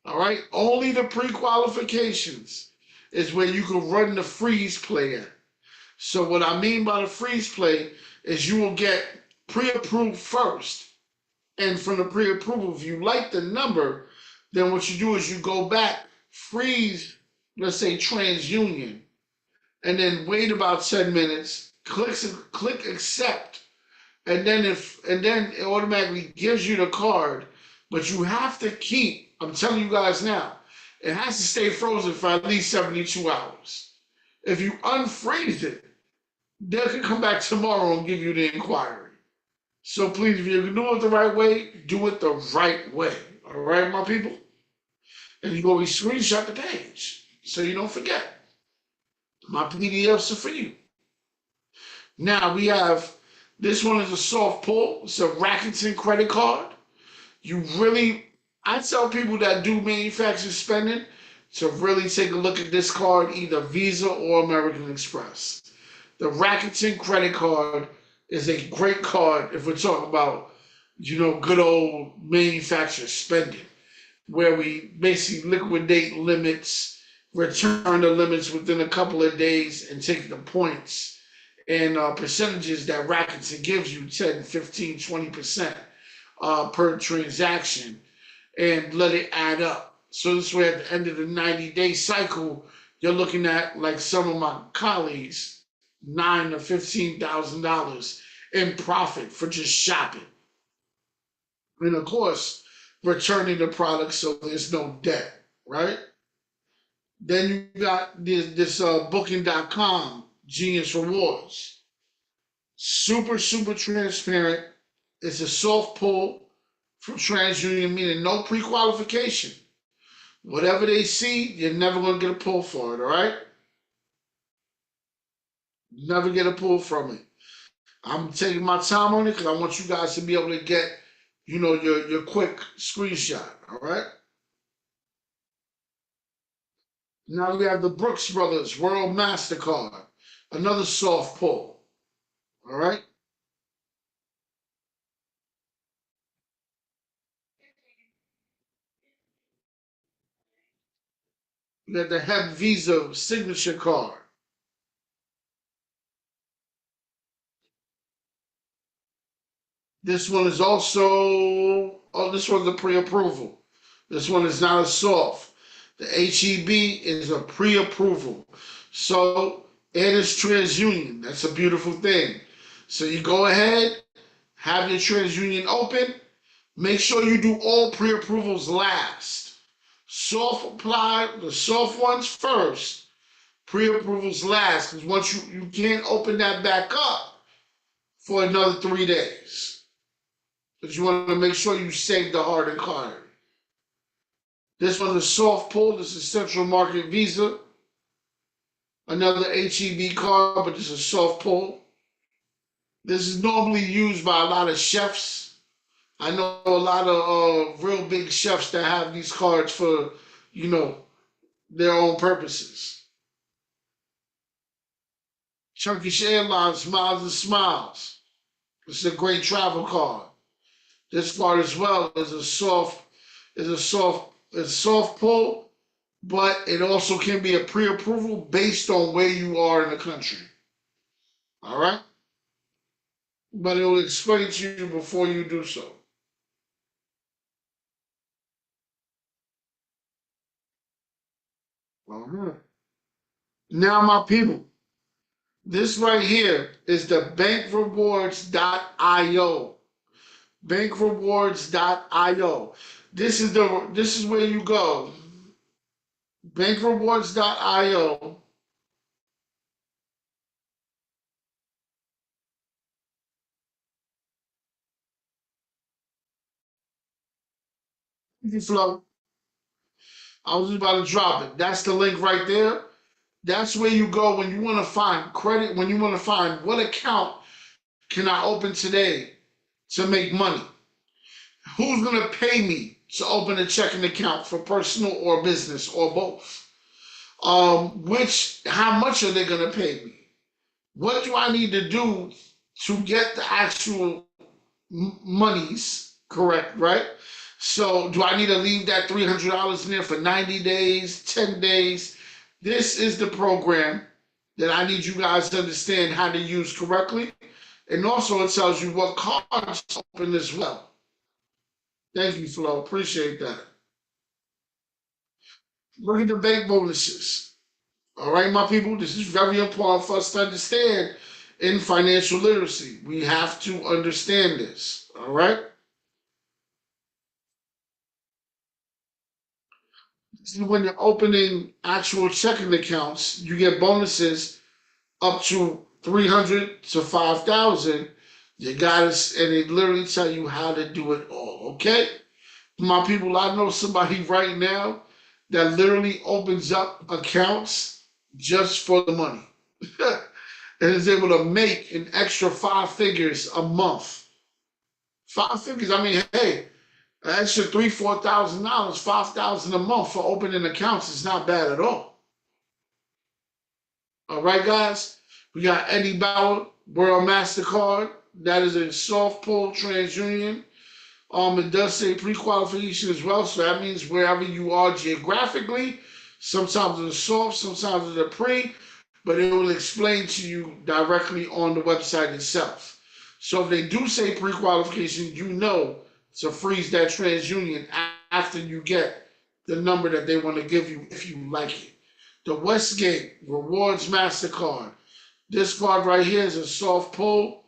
all right? Only the pre-qualifications is where you can run the freeze play at. So what I mean by the freeze play is you will get pre-approved first. And from the pre-approval, if you like the number, then what you do is you go back, freeze, let's say TransUnion, and then wait about 10 minutes, click accept, and then it automatically gives you the card, but you have to keep, I'm telling you guys now, it has to stay frozen for at least 72 hours. If you unfreeze it, they can come back tomorrow and give you the inquiry. So please, if you're doing it the right way, do it the right way. All right, my people? And you always screenshot the page so you don't forget. My PDFs are for you. Now we have this one is a soft pull. It's a Rakuten credit card. You really, I tell people that do manufacturer spending to really take a look at this card, either Visa or American Express. The Rakuten credit card is a great card if we're talking about, good old manufacturer spending, where we basically liquidate limits, return the limits within a couple of days, and take the points and percentages that Rakuten gives you 10, 15, 20% per transaction and let it add up. So this way at the end of the 90-day cycle, you're looking at, like some of my colleagues, $9,000 to $15,000 in profit for just shopping. And of course, returning the product so there's no debt, right? Then you got this booking.com Genius Rewards. Super, super transparent. It's a soft pull from TransUnion, meaning no pre-qualification. Whatever they see, you're never going to get a pull for it, all right? Never get a pull from it. I'm taking my time on it because I want you guys to be able to get, your quick screenshot, all right? Now we have the Brooks Brothers World MasterCard, another soft pull, all right? We got the HEP Visa signature card. This one is also, this one's a pre-approval. This one is not a soft. The HEB is a pre-approval. So it is TransUnion. That's a beautiful thing. So you go ahead, have your TransUnion open. Make sure you do all pre-approvals last. Soft apply the soft ones first. Pre-approvals last, because once you can't open that back up for another 3 days. But you want to make sure you save the hardened card. This one's a soft pull. This is Central Market Visa. Another HEB card, but this is a soft pull. This is normally used by a lot of chefs. I know a lot of real big chefs that have these cards for, their own purposes. Turkish Airlines Miles and Smiles. This is a great travel card. This card as well is a soft pull, but it also can be a pre-approval based on where you are in the country. All right? But it will explain to you before you do so. All right. Now, my people, this right here is the bankrewards.io. Bankrewards.io. This is where you go. Bankrewards.io. Flow. I was just about to drop it. That's the link right there. That's where you go when you want to find credit, when you want to find what account can I open today to make money? Who's going to pay me to open a checking account for personal or business or both? How much are they going to pay me? What do I need to do to get the actual monies correct, right? So do I need to leave that $300 in there for 90 days, 10 days? This is the program that I need you guys to understand how to use correctly. And also it tells you what cards to open as well. Thank you, Flo. Appreciate that. Look at the bank bonuses. All right, my people, this is very important for us to understand in financial literacy. We have to understand this. All right. When you're opening actual checking accounts, you get bonuses up to 300 to 5,000 You got to, and it literally tell you how to do it all. Okay, my people, I know somebody right now that literally opens up accounts just for the money and is able to make an extra 5 figures a month. 5 figures. I mean, hey, an extra $3,000, $4,000, 5,000 a month for opening accounts is not bad at all. All right, guys. We got Eddie Bauer, World Mastercard. That is a soft pull TransUnion. It does say pre-qualification as well, so that means wherever you are geographically, sometimes it's soft, sometimes it's a pre, but it will explain to you directly on the website itself. So if they do say pre-qualification, you know to freeze that TransUnion after you get the number that they want to give you if you like it. The Westgate Rewards MasterCard. This card right here is a soft pull.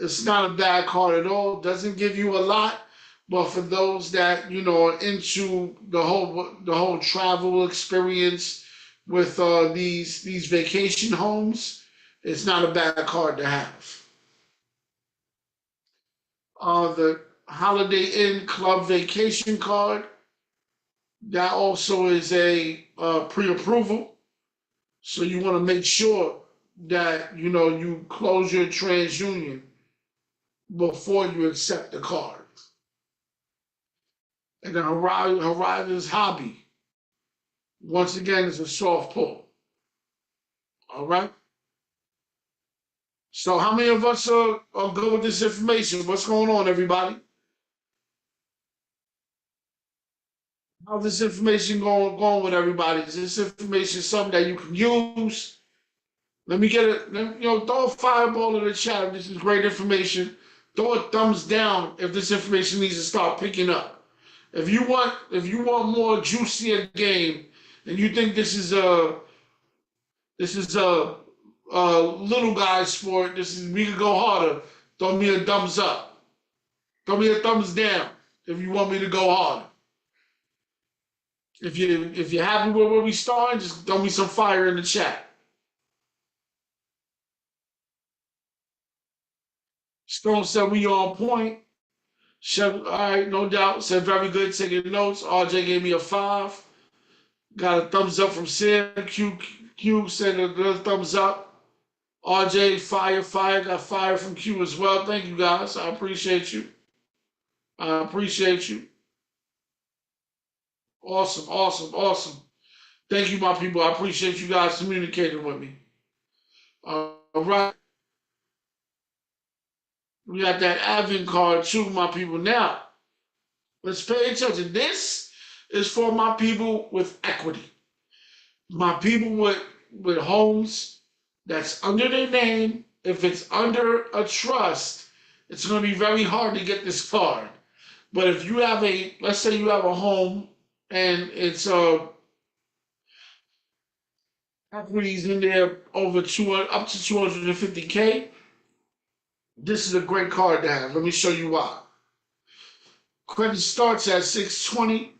It's not a bad card at all. Doesn't give you a lot, but for those that are into the whole travel experience with these vacation homes, it's not a bad card to have. The Holiday Inn Club Vacation card, that also is a pre-approval, so you want to make sure that you close your TransUnion before you accept the card. And the Horizons Hobby, once again, is a soft pull. All right? So how many of us are good with this information? What's going on, everybody? How's this information going with everybody? Is this information something that you can use? Let me get it. Throw a fireball in the chat if this is great information. Throw a thumbs down if this information needs to start picking up. If you want more juicier game, and you think this is a little guy sport, we can go harder. Throw me a thumbs up. Throw me a thumbs down if you want me to go harder. If you're happy with where we starting, just throw me some fire in the chat. Stone said we on point. All right, no doubt. Said very good, taking notes. RJ gave me a 5. Got a thumbs up from Sam. Q said a thumbs up. RJ, fire. Got fire from Q as well. Thank you, guys. I appreciate you. Awesome. Thank you, my people. I appreciate you guys communicating with me. All right. We got that advent card too, my people. Now, let's pay attention. This is for my people with equity. My people with homes that's under their name. If it's under a trust, it's going to be very hard to get this card. But if you have let's say you have a home and it's equities in there over up to 250K, this is a great card to have. Let me show you why. Credit starts at 620.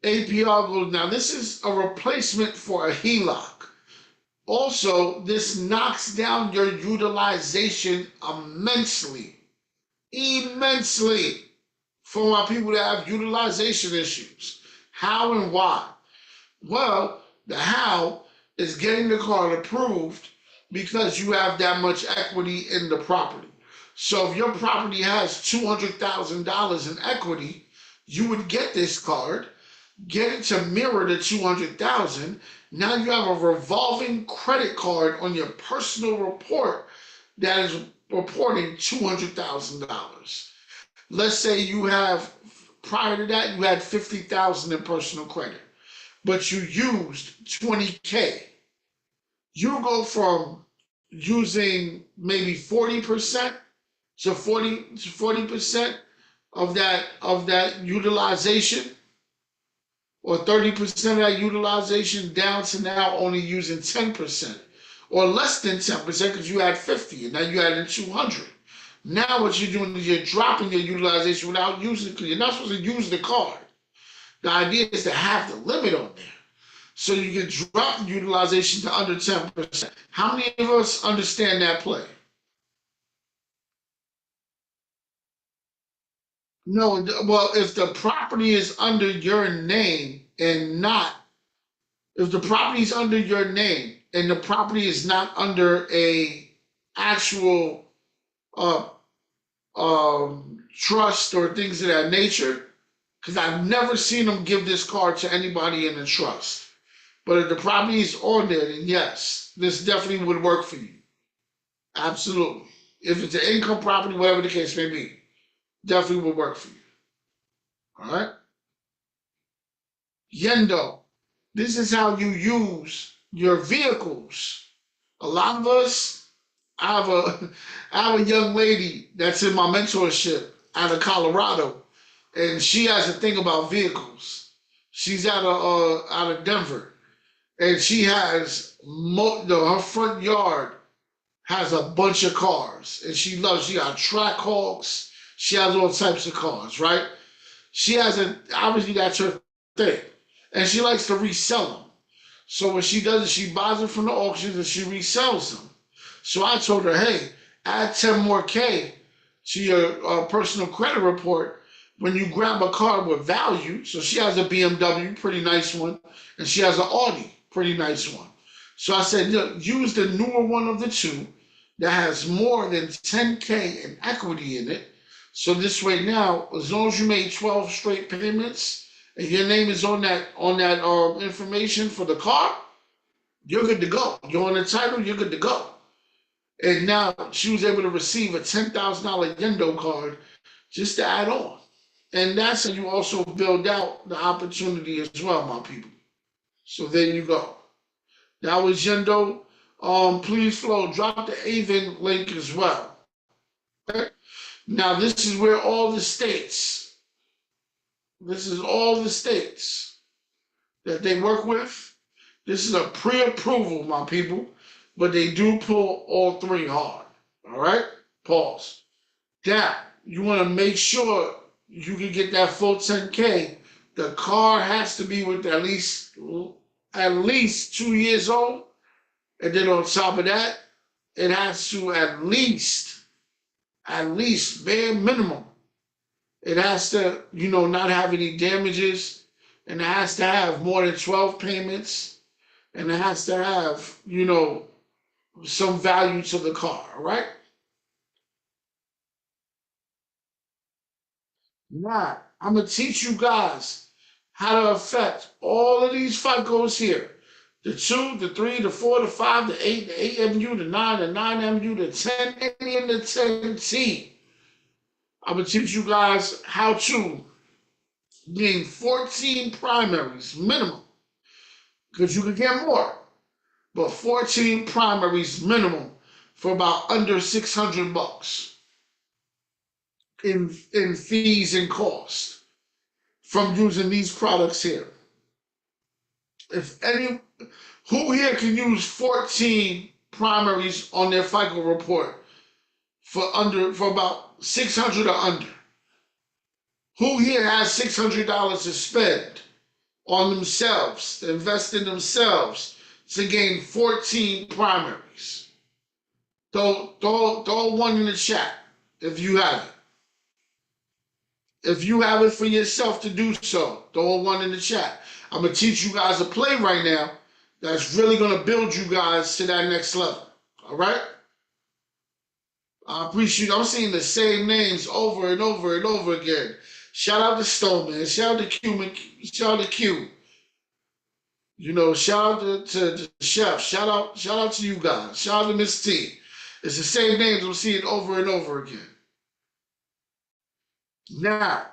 APR goes, now this is a replacement for a HELOC. Also, this knocks down your utilization immensely for my people that have utilization issues. How and why? Well, the how is getting the card approved because you have that much equity in the property. So if your property has $200,000 in equity, you would get this card, get it to mirror the 200,000. Now you have a revolving credit card on your personal report that is reporting $200,000. Let's say you have, prior to that, you had $50,000 in personal credit, but you used $20K. You go from using maybe 40% to 40% of that utilization, or 30% of that utilization, down to now only using 10%, or less than 10% because you had 50 and now you added 200. Now what you're doing is you're dropping your utilization without using it, because you're not supposed to use the card. The idea is to have the limit on there, so you can drop the utilization to under 10%. How many of us understand that play? No, well, if the property is under your name and not, if the property is under your name and the property is not under a actual uh, trust or things of that nature, because I've never seen them give this card to anybody in a trust. But if the property is on there, then yes, this definitely would work for you. Absolutely. If it's an income property, whatever the case may be, definitely would work for you. All right. Yendo. This is how you use your vehicles. A lot of us, I have a, I have a young lady that's in my mentorship out of Colorado, and she has a thing about vehicles. She's out of Denver, and she has her front yard has a bunch of cars, and she loves. She got track hawks. She has all types of cars, right? She has a obviously that's her thing, and she likes to resell them. So what she does is she buys them from the auctions and she resells them. So I told her, hey, add 10 more K to your personal credit report when you grab a car with value. So she has a BMW, pretty nice one, and she has an Audi, pretty nice one. So I said, look, use the newer one of the two that has more than 10K in equity in it. So this way now, as long as you made 12 straight payments and your name is on that information for the car, you're good to go. You're on the title, you're good to go. And now she was able to receive a $10,000 Yendo card just to add on. And that's how you also build out the opportunity as well, my people. So there you go. That was Yendo. Please, Flo, drop the Avon link as well. Okay? Now, this is where all the states, this is all the states that they work with. This is a pre-approval, my people, but they do pull all three hard. All right? Pause. Now, you want to make sure you can get that full 10K. The car has to be with at least 2 years old. And then on top of that, it has to at least bare minimum. It has to, not have any damages, and it has to have more than 12 payments, and it has to have, some value to the car, all right? Now, I'm gonna teach you guys how to affect all of these FICOs here. The 2, the 3, the 4, the 5, the 8 MU, the 9, the 9 MU, the 10 and the 10T. I'm gonna teach you guys how to gain 14 primaries minimum, because you can get more, but 14 primaries minimum for about under 600 bucks in fees and costs from using these products here. If any, who here can use 14 primaries on their FICO report for about 600 or under? Who here has $600 to spend on themselves, to invest in themselves, to gain 14 primaries? Throw one in the chat if you have it. If you have it for yourself to do so, throw one in the chat. I'm going to teach you guys a play right now that's really going to build you guys to that next level. All right? I appreciate I'm seeing the same names over and over and over again. Shout out to Stoneman. Shout out to Q. Shout out to Q. Shout out to Chef. Shout out to you guys. Shout out to Miss T. It's the same names I'm seeing over and over again. Now,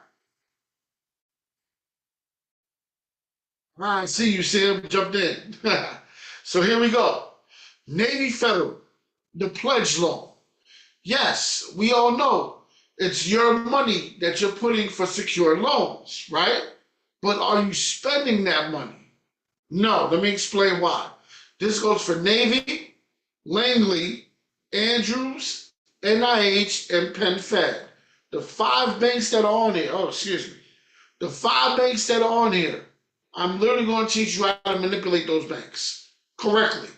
I see you, Sam, jumped in. So here we go. Navy Federal, the pledge loan. Yes, we all know it's your money that you're putting for secure loans, right? But are you spending that money? No, let me explain why. This goes for Navy, Langley, Andrews, NIH, and Penn Fed. The 5 banks that are on here, the 5 banks that are on here, I'm literally going to teach you how to manipulate those banks correctly,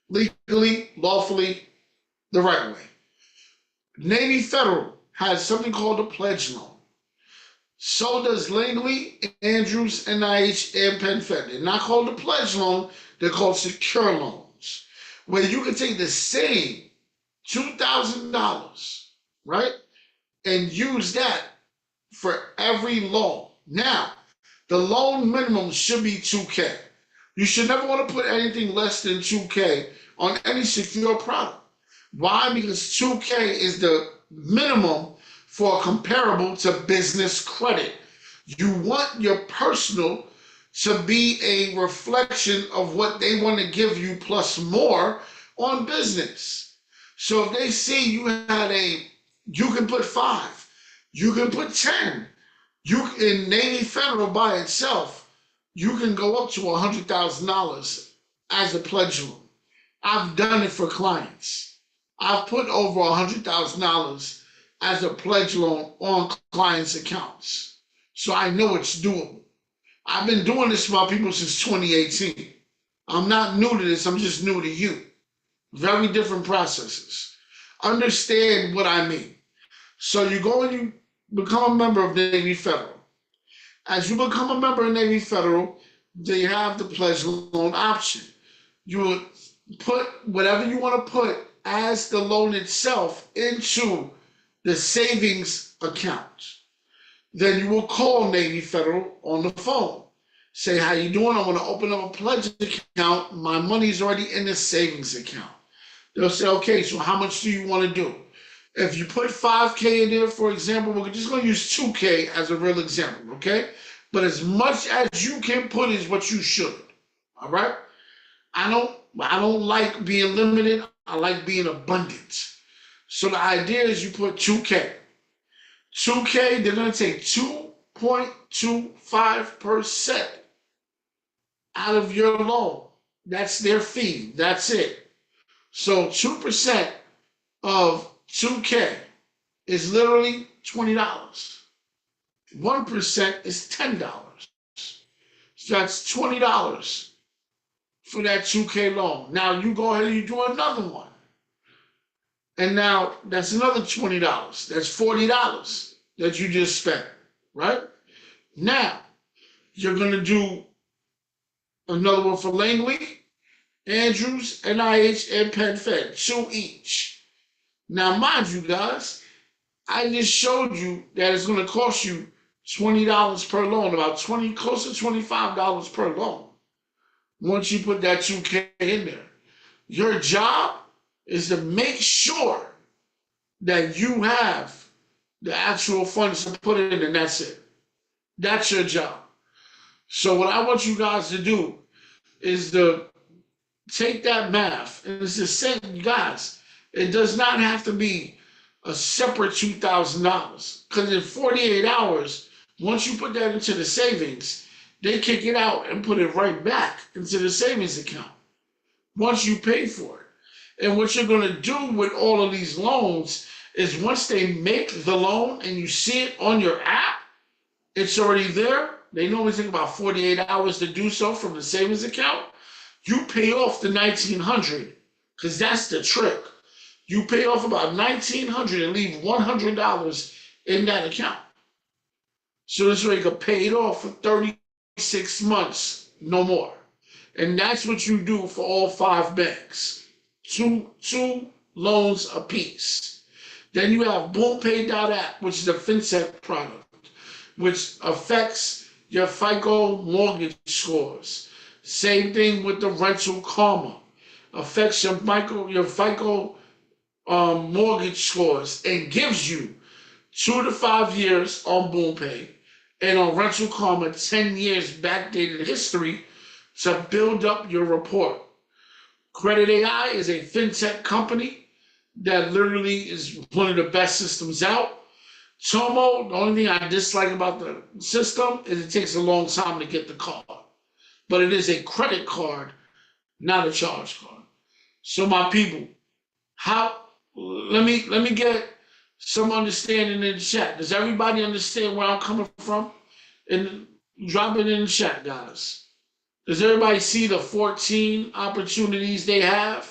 legally, lawfully, the right way. Navy Federal has something called a pledge loan. So does Langley, Andrews, NIH, and Penn Fed. They're not called a pledge loan, they're called secure loans, where you can take the same $2,000, right, and use that for every loan. Now, the loan minimum should be 2K. You should never want to put anything less than 2K on any secure product. Why? Because 2K is the minimum for comparable to business credit. You want your personal to be a reflection of what they want to give you plus more on business. So if they see you can put 5, you can put 10. You in Navy Federal by itself, you can go up to $100,000 as a pledge loan. I've done it for clients. I've put over $100,000 as a pledge loan on clients' accounts. So I know it's doable. I've been doing this for my people since 2018. I'm not new to this, I'm just new to you. Very different processes. Understand what I mean. So you go and you become a member of Navy Federal. As you become a member of Navy Federal, they have the pledge loan option. You will put whatever you want to put as the loan itself into the savings account. Then you will call Navy Federal on the phone. Say, how you doing? I want to open up a pledge account. My money's already in the savings account. They'll say, okay, so how much do you want to do? If you put 5K in there, for example, we're just going to use 2K as a real example, okay? But as much as you can put is what you should, all right? I don't like being limited. I like being abundant. So the idea is you put 2K. 2K, they're going to take 2.25% out of your loan. That's their fee. That's it. So 2% of 2K is literally $20. 1% is $10. So that's $20 for that 2K loan. Now you go ahead and you do another one. And now that's another $20. That's $40 that you just spent, right? Now you're going to do another one for Langley, Andrews, NIH, and Penn Fed, 2 each. Now, mind you guys, I just showed you that it's going to cost you $20 per loan, about close to $25 per loan. Once you put that 2K in there, your job is to make sure that you have the actual funds to put in, and that's it. That's your job. So what I want you guys to do is to take that math and it's the same, guys. It does not have to be a separate $2,000 because in 48 hours, once you put that into the savings, they kick it out and put it right back into the savings account once you pay for it. And what you're going to do with all of these loans is once they make the loan and you see it on your app, it's already there. They normally take about 48 hours to do so from the savings account. You pay off the $1,900 because that's the trick. You pay off about $1,900 and leave $100 in that account. So this way you can pay it off for 36 months, no more. And that's what you do for all 5 banks. Two loans apiece. Then you have BoomPay.app, which is a fintech product, which affects your FICO mortgage scores. Same thing with the rental karma. Affects your FICO mortgage scores and gives you 2 to 5 years on BoomPay and on rental karma 10 years backdated history to build up your report. Credit AI is a fintech company that literally is one of the best systems out. Tomo, the only thing I dislike about the system is it takes a long time to get the card. But it is a credit card, not a charge card. So my people, let me get some understanding in the chat. Does everybody understand where I'm coming from? And drop it in the chat, guys. Does everybody see the 14 opportunities they have?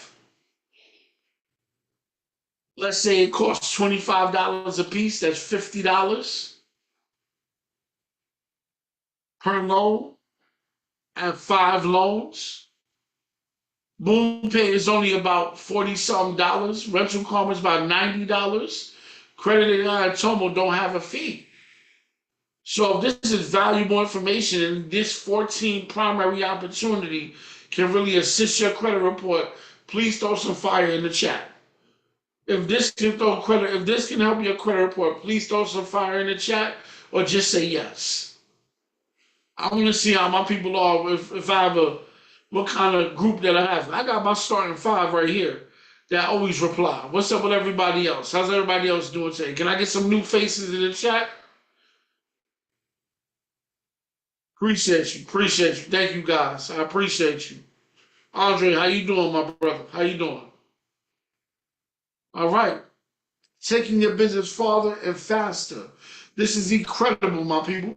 Let's say it costs $25 a piece, that's $50. per loan at 5 loans. Boom Pay is only about 40 something dollars. Rental Karma is about $90. Credit AI and Tomo don't have a fee. So if this is valuable information and this 14 primary opportunity can really assist your credit report, please throw some fire in the chat. If this can help your credit report, please throw some fire in the chat or just say yes. I want to see how my people are if I have what kind of group that I have. I got my starting 5 right here that always reply. What's up with everybody else? How's everybody else doing today? Can I get some new faces in the chat? Appreciate you. Thank you, guys. I appreciate you. Andre, how you doing, my brother? How you doing? All right. Taking your business farther and faster. This is incredible, my people.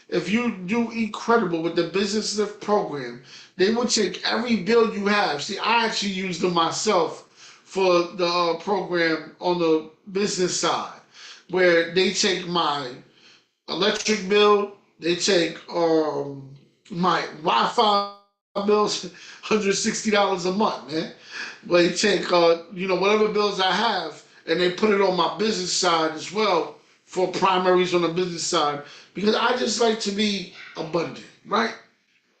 If you do incredible with the Business Lift program, they will take every bill you have. See, I actually use them myself for the program on the business side, where they take my electric bill, they take my Wi-Fi bills, $160 a month, man. But they take whatever bills I have, and they put it on my business side as well for primaries on the business side, because I just like to be abundant, right?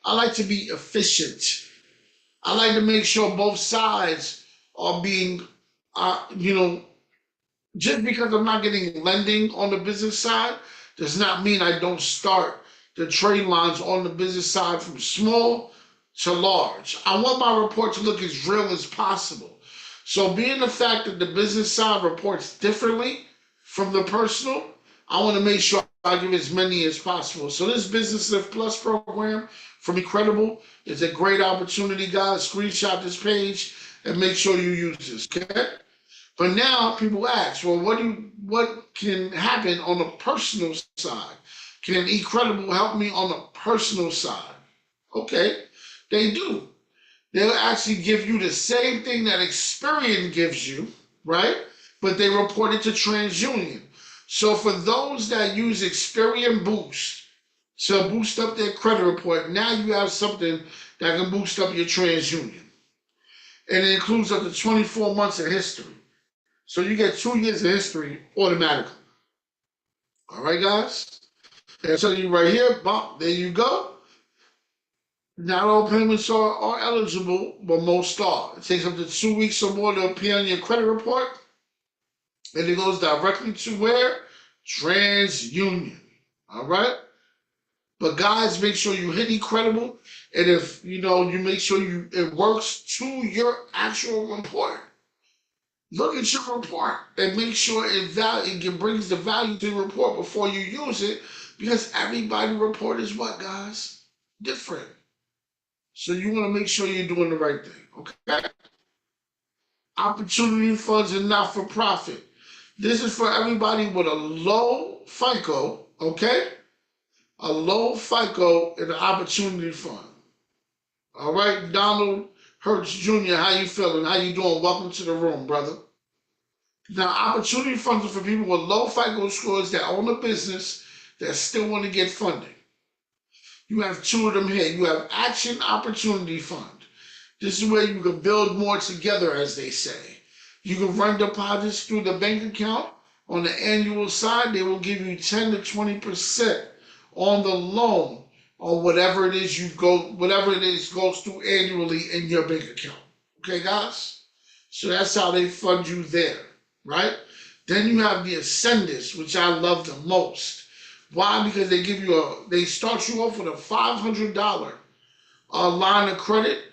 I like to be efficient. I like to make sure both sides are being, just because I'm not getting lending on the business side does not mean I don't start the trade lines on the business side from small to large. I want my report to look as real as possible. So being the fact that the business side reports differently from the personal, I want to make sure I give as many as possible. So this Business Lift Plus program from Incredible is a great opportunity, guys. Screenshot this page and make sure you use this, okay? But now people ask, well, what can happen on the personal side? Can Incredible help me on the personal side? Okay, they do. They'll actually give you the same thing that Experian gives you, right? But they report it to TransUnion. So for those that use Experian Boost to boost up their credit report, now you have something that can boost up your TransUnion. And it includes up to 24 months of history. So you get 2 years of history automatically. All right, guys? I'll tell you right here, bump, there you go. Not all payments are eligible, but most are. It takes up to 2 weeks or more to appear on your credit report. And it goes directly to where? TransUnion. All right? But guys, make sure you hit Incredible. And if, you make sure it works to your actual report. Look at your report and make sure it brings the value to the report before you use it, because everybody's report is what, guys? Different. So you want to make sure you're doing the right thing, okay? Opportunity funds and not-for-profit. This is for everybody with a low FICO, okay? A low FICO and an opportunity fund. All right, Donald Hertz Jr., how you feeling? How you doing? Welcome to the room, brother. Now, opportunity funds are for people with low FICO scores that own a business that still want to get funding. You have 2 of them here. You have Action Opportunity Fund. This is where you can build more together, as they say. You can run deposits through the bank account. On the annual side, they will give you 10 to 20% on the loan or whatever it is goes through annually in your bank account. Okay, guys? So that's how they fund you there, right? Then you have the Ascendus, which I love the most. Why? Because they start you off with a $500 line of credit.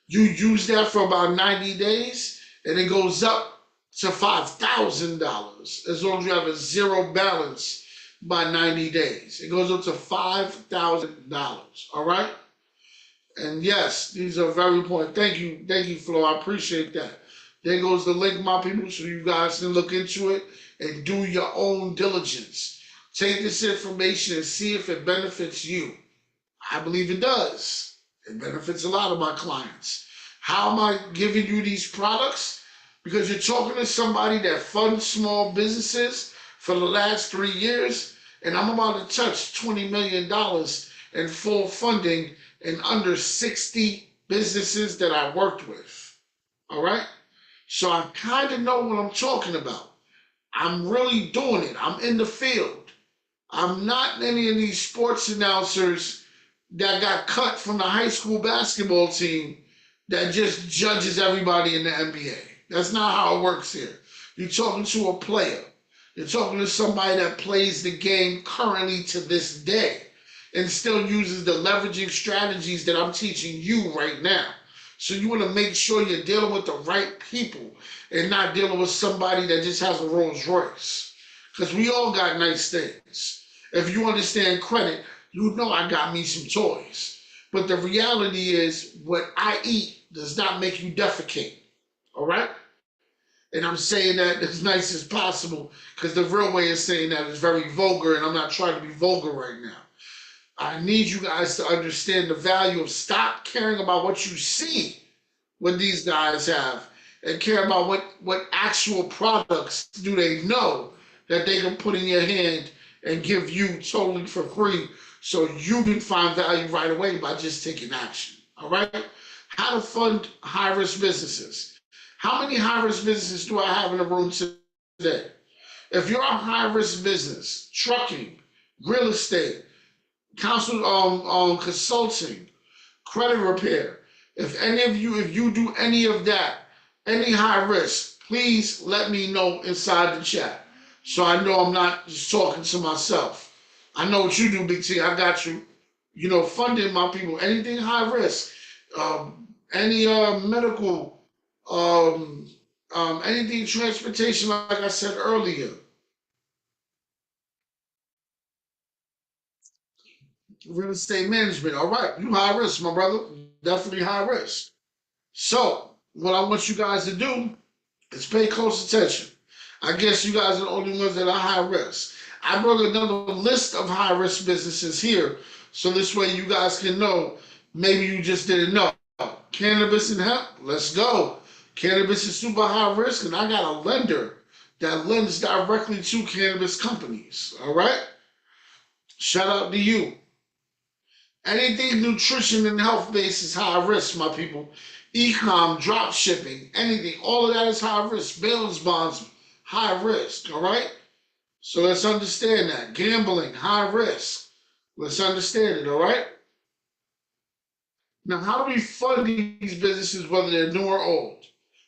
You use that for about 90 days, and it goes up to $5,000 as long as you have a zero balance by 90 days. It goes up to $5,000. All right? And yes, these are very important. Thank you, Flo. I appreciate that. There goes the link, my people, so you guys can look into it and do your own diligence. Take this information and see if it benefits you. I believe it does. It benefits a lot of my clients. How am I giving you these products? Because you're talking to somebody that funds small businesses for the last 3 years, and I'm about to touch $20 million and full funding in under 60 businesses that I worked with. All right? So I kind of know what I'm talking about. I'm really doing it. I'm in the field. I'm not any of these sports announcers that got cut from the high school basketball team that just judges everybody in the NBA. That's not how it works here. You're talking to a player. You're talking to somebody that plays the game currently to this day and still uses the leveraging strategies that I'm teaching you right now. So you want to make sure you're dealing with the right people and not dealing with somebody that just has a Rolls Royce. Because we all got nice things. If you understand credit, you know I got me some toys. But the reality is what I eat does not make you defecate. All right? And I'm saying that as nice as possible because the real way of saying that is very vulgar, and I'm not trying to be vulgar right now. I need you guys to understand the value of stop caring about what you see what these guys have and care about what actual products do they know that they can put in your hand and give you totally for free so you can find value right away by just taking action. All right? How to fund high risk businesses. How many high risk businesses do I have in the room today? If you're a high risk business, trucking, real estate, counsel, consulting, credit repair, if any of you, if you do any of that, any high risk, please let me know inside the chat. So I know I'm not just talking to myself. I know what you do, Big T. I got you. You know, funding my people. Anything high risk, any medical, anything transportation, like I said earlier. Real estate management. All right, you high risk, my brother. Definitely high risk. So, what I want you guys to do is pay close attention. I guess you guys are the only ones that are high risk. I brought another list of high risk businesses here, so this way you guys can know. Maybe you just didn't know. Cannabis and hemp, let's go. Cannabis is super high risk, and I got a lender that lends directly to cannabis companies. All right? Shout out to you. Anything nutrition and health based is high risk, my people. E-com, drop shipping, anything, all of that is high risk. Balance bonds, high risk, all right? So let's understand that. Gambling, high risk. Let's understand it, all right? Now, how do we fund these businesses, whether they're new or old?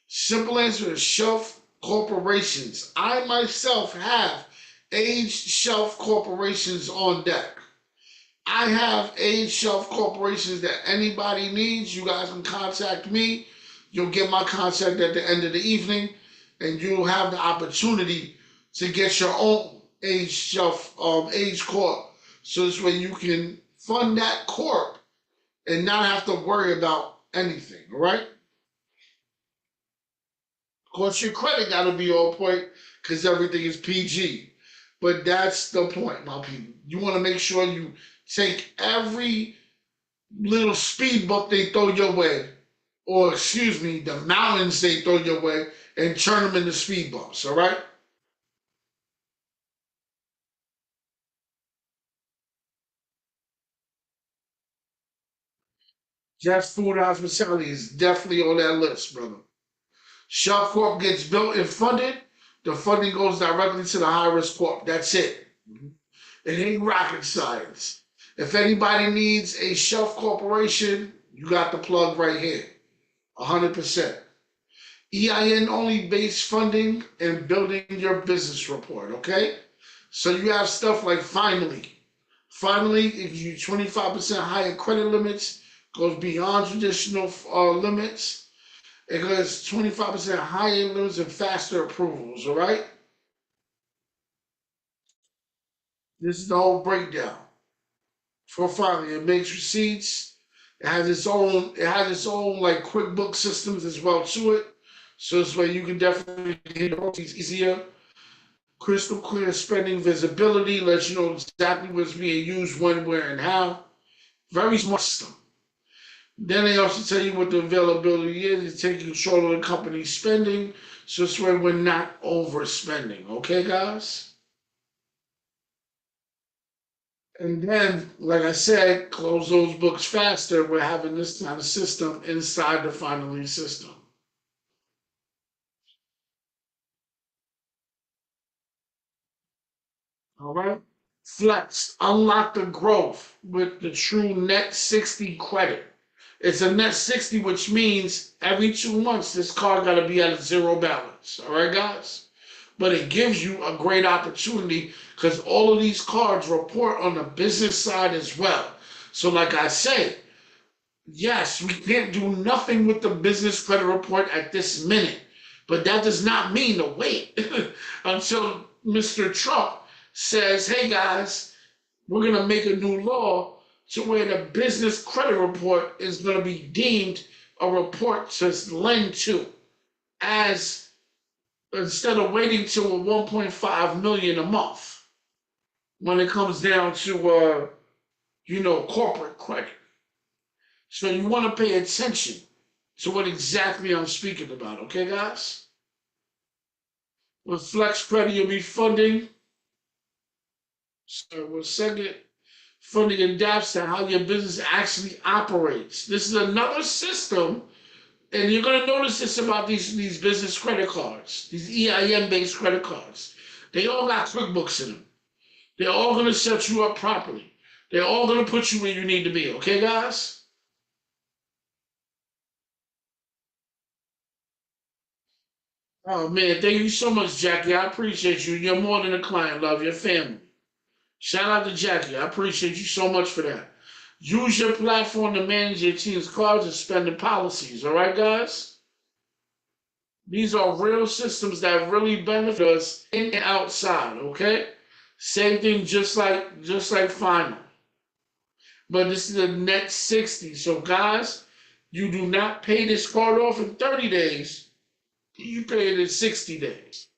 Simple answer is shelf corporations. I myself have aged shelf corporations on deck. I have age shelf corporations that anybody needs. You guys can contact me. You'll get my contact at the end of the evening, and you'll have the opportunity to get your own age shelf, age corp. So this way you can fund that corp and not have to worry about anything. All right. Of course, your credit got to be on point because everything is PG. But that's the point, my people. You want to make sure you take every little speed bump they throw your way, or excuse me, the mountains they throw your way, and turn them into speed bumps, all right? Just food hospitality is definitely on that list, brother. Shelf Corp gets built and funded. The funding goes directly to the high risk corp. That's it. It ain't rocket science. If anybody needs a shelf corporation, you got the plug right here. 100%. EIN only based funding and building your business report, okay? So you have stuff like finally. Finally, if you 25% higher credit limits, goes beyond traditional limits. It goes 25% higher limits and faster approvals, all right? This is the whole breakdown. For finally, it makes receipts. It has its own like QuickBooks systems as well to it. So this way you can definitely get these easier. Crystal clear spending visibility lets you know exactly what's being used, when, where, and how. Very smart system. Then they also tell you what the availability is. They take control of the company's spending. So this way we're not overspending. Okay, guys? And then, like I said, close those books faster. We're having this kind of system inside the filing system. All right. Flex, unlock the growth with the true net 60 credit. It's a net 60, which means every 2 months this card got to be at a zero balance. All right, guys? But it gives you a great opportunity because all of these cards report on the business side as well. So, like I say, yes, we can't do nothing with the business credit report at this minute, but that does not mean to wait until Mr. Trump says, hey guys, we're going to make a new law to where the business credit report is going to be deemed a report to lend to, as instead of waiting till 1.5 million a month when it comes down to corporate credit. So you want to pay attention to what exactly I'm speaking about, okay, guys? With Flex Credit, you'll be funding. So, one second. Funding adapts to how your business actually operates. This is another system, and you're going to notice this about these business credit cards, these EIN-based credit cards. They all got QuickBooks in them. They're all going to set you up properly. They're all going to put you where you need to be, okay, guys? Oh man, thank you so much, Jackie. I appreciate you. You're more than a client, love. Your family. Shout out to Jackie. I appreciate you so much for that. Use your platform to manage your team's cards and spending policies. All right, guys? These are real systems that really benefit us in and outside. Okay? Same thing, just like final. But this is a net 60. So, guys, you do not pay this card off in 30 days. You pay it in 60 days.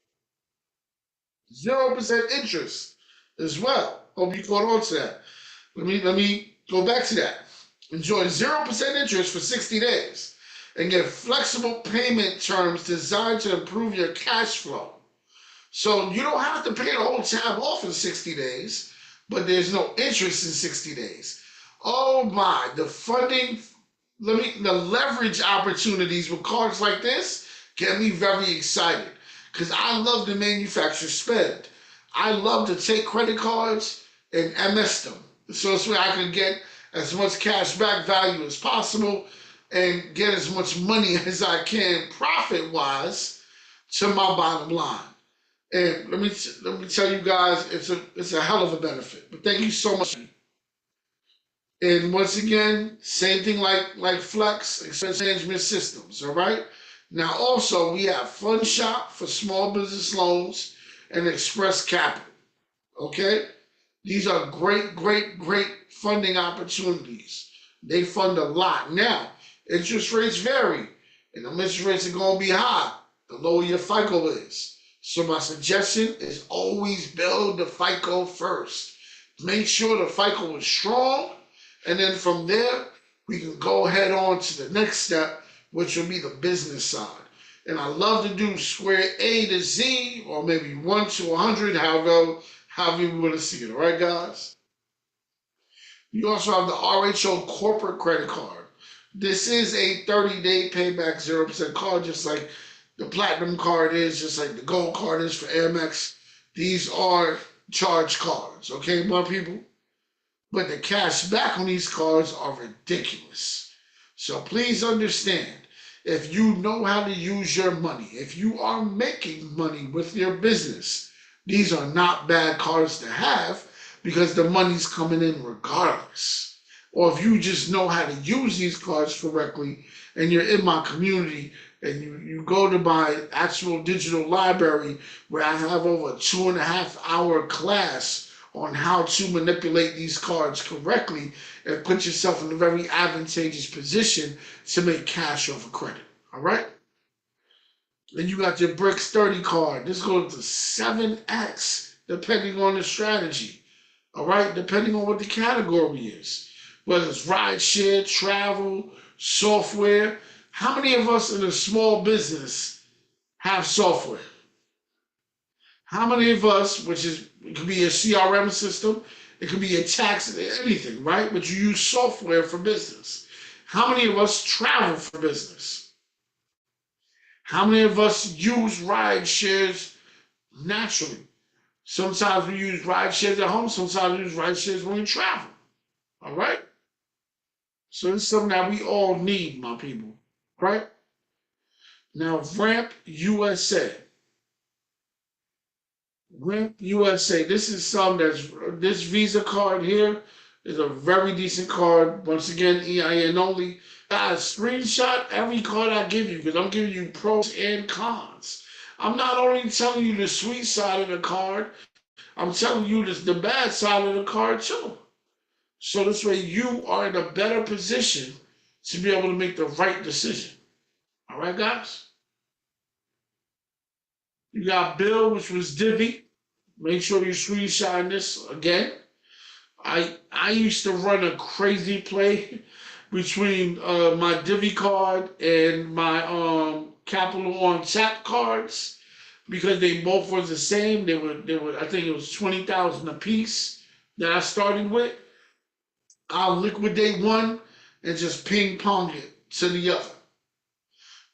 0% interest as well. Hope you caught on to that. Let me go back to that. Enjoy 0% interest for 60 days and get flexible payment terms designed to improve your cash flow. So you don't have to pay the whole tab off in 60 days, but there's no interest in 60 days. Oh my, the funding, the leverage opportunities with cards like this get me very excited because I love to manufacture spend. I love to take credit cards and MS them. So it's where I can get as much cash back value as possible and get as much money as I can profit wise to my bottom line. And let me tell you guys, it's a hell of a benefit. But thank you so much. And once again, same thing like Flex, expense management systems, all right? Now also we have Fund Shop for small business loans and Express Capital. Okay? These are great, great, great funding opportunities. They fund a lot. Now, interest rates vary, and the interest rates are going to be high the lower your FICO is. So my suggestion is always build the FICO first. Make sure the FICO is strong, and then from there, we can go head on to the next step, which will be the business side. And I love to do square A to Z, or maybe 1 to 100, however you want to see it. All right, guys? You also have the RHO corporate credit card. This is a 30-day payback 0% card, just like the platinum card is, just like the gold card is for Amex. These are charge cards, okay, my people? But the cash back on these cards are ridiculous. So please understand, if you know how to use your money, if you are making money with your business, these are not bad cards to have because the money's coming in regardless. Or if you just know how to use these cards correctly and you're in my community and you go to my actual digital library where I have over a 2.5 hour class on how to manipulate these cards correctly and put yourself in a very advantageous position to make cash off of credit. All right? Then you got your Bricks 30 card. This goes to 7x depending on the strategy. All right? Depending on what the category is. Whether it's rideshare, travel, software. How many of us in a small business have software? How many of us, which is it could be a CRM system, It could be a tax, anything, right? But you use software for business. How many of us travel for business? How many of us use ride shares naturally? Sometimes we use ride shares at home. Sometimes we use ride shares when we travel. All right. So it's something that we all need, my people. Right now, Ramp USA. Ramp USA. This is some that's this Visa card here is a very decent card. Once again, EIN only. Guys, screenshot every card I give you because I'm giving you pros and cons. I'm not only telling you the sweet side of the card, I'm telling you the bad side of the card too. So this way you are in a better position to be able to make the right decision. All right, guys? You got Bill, which was Divi. Make sure you screenshot this again. I used to run a crazy play between my Divi card and my Capital on Tap cards because they both were the same. They were I think it was 20,000 a piece that I started with. I'll liquidate one and just ping pong it to the other.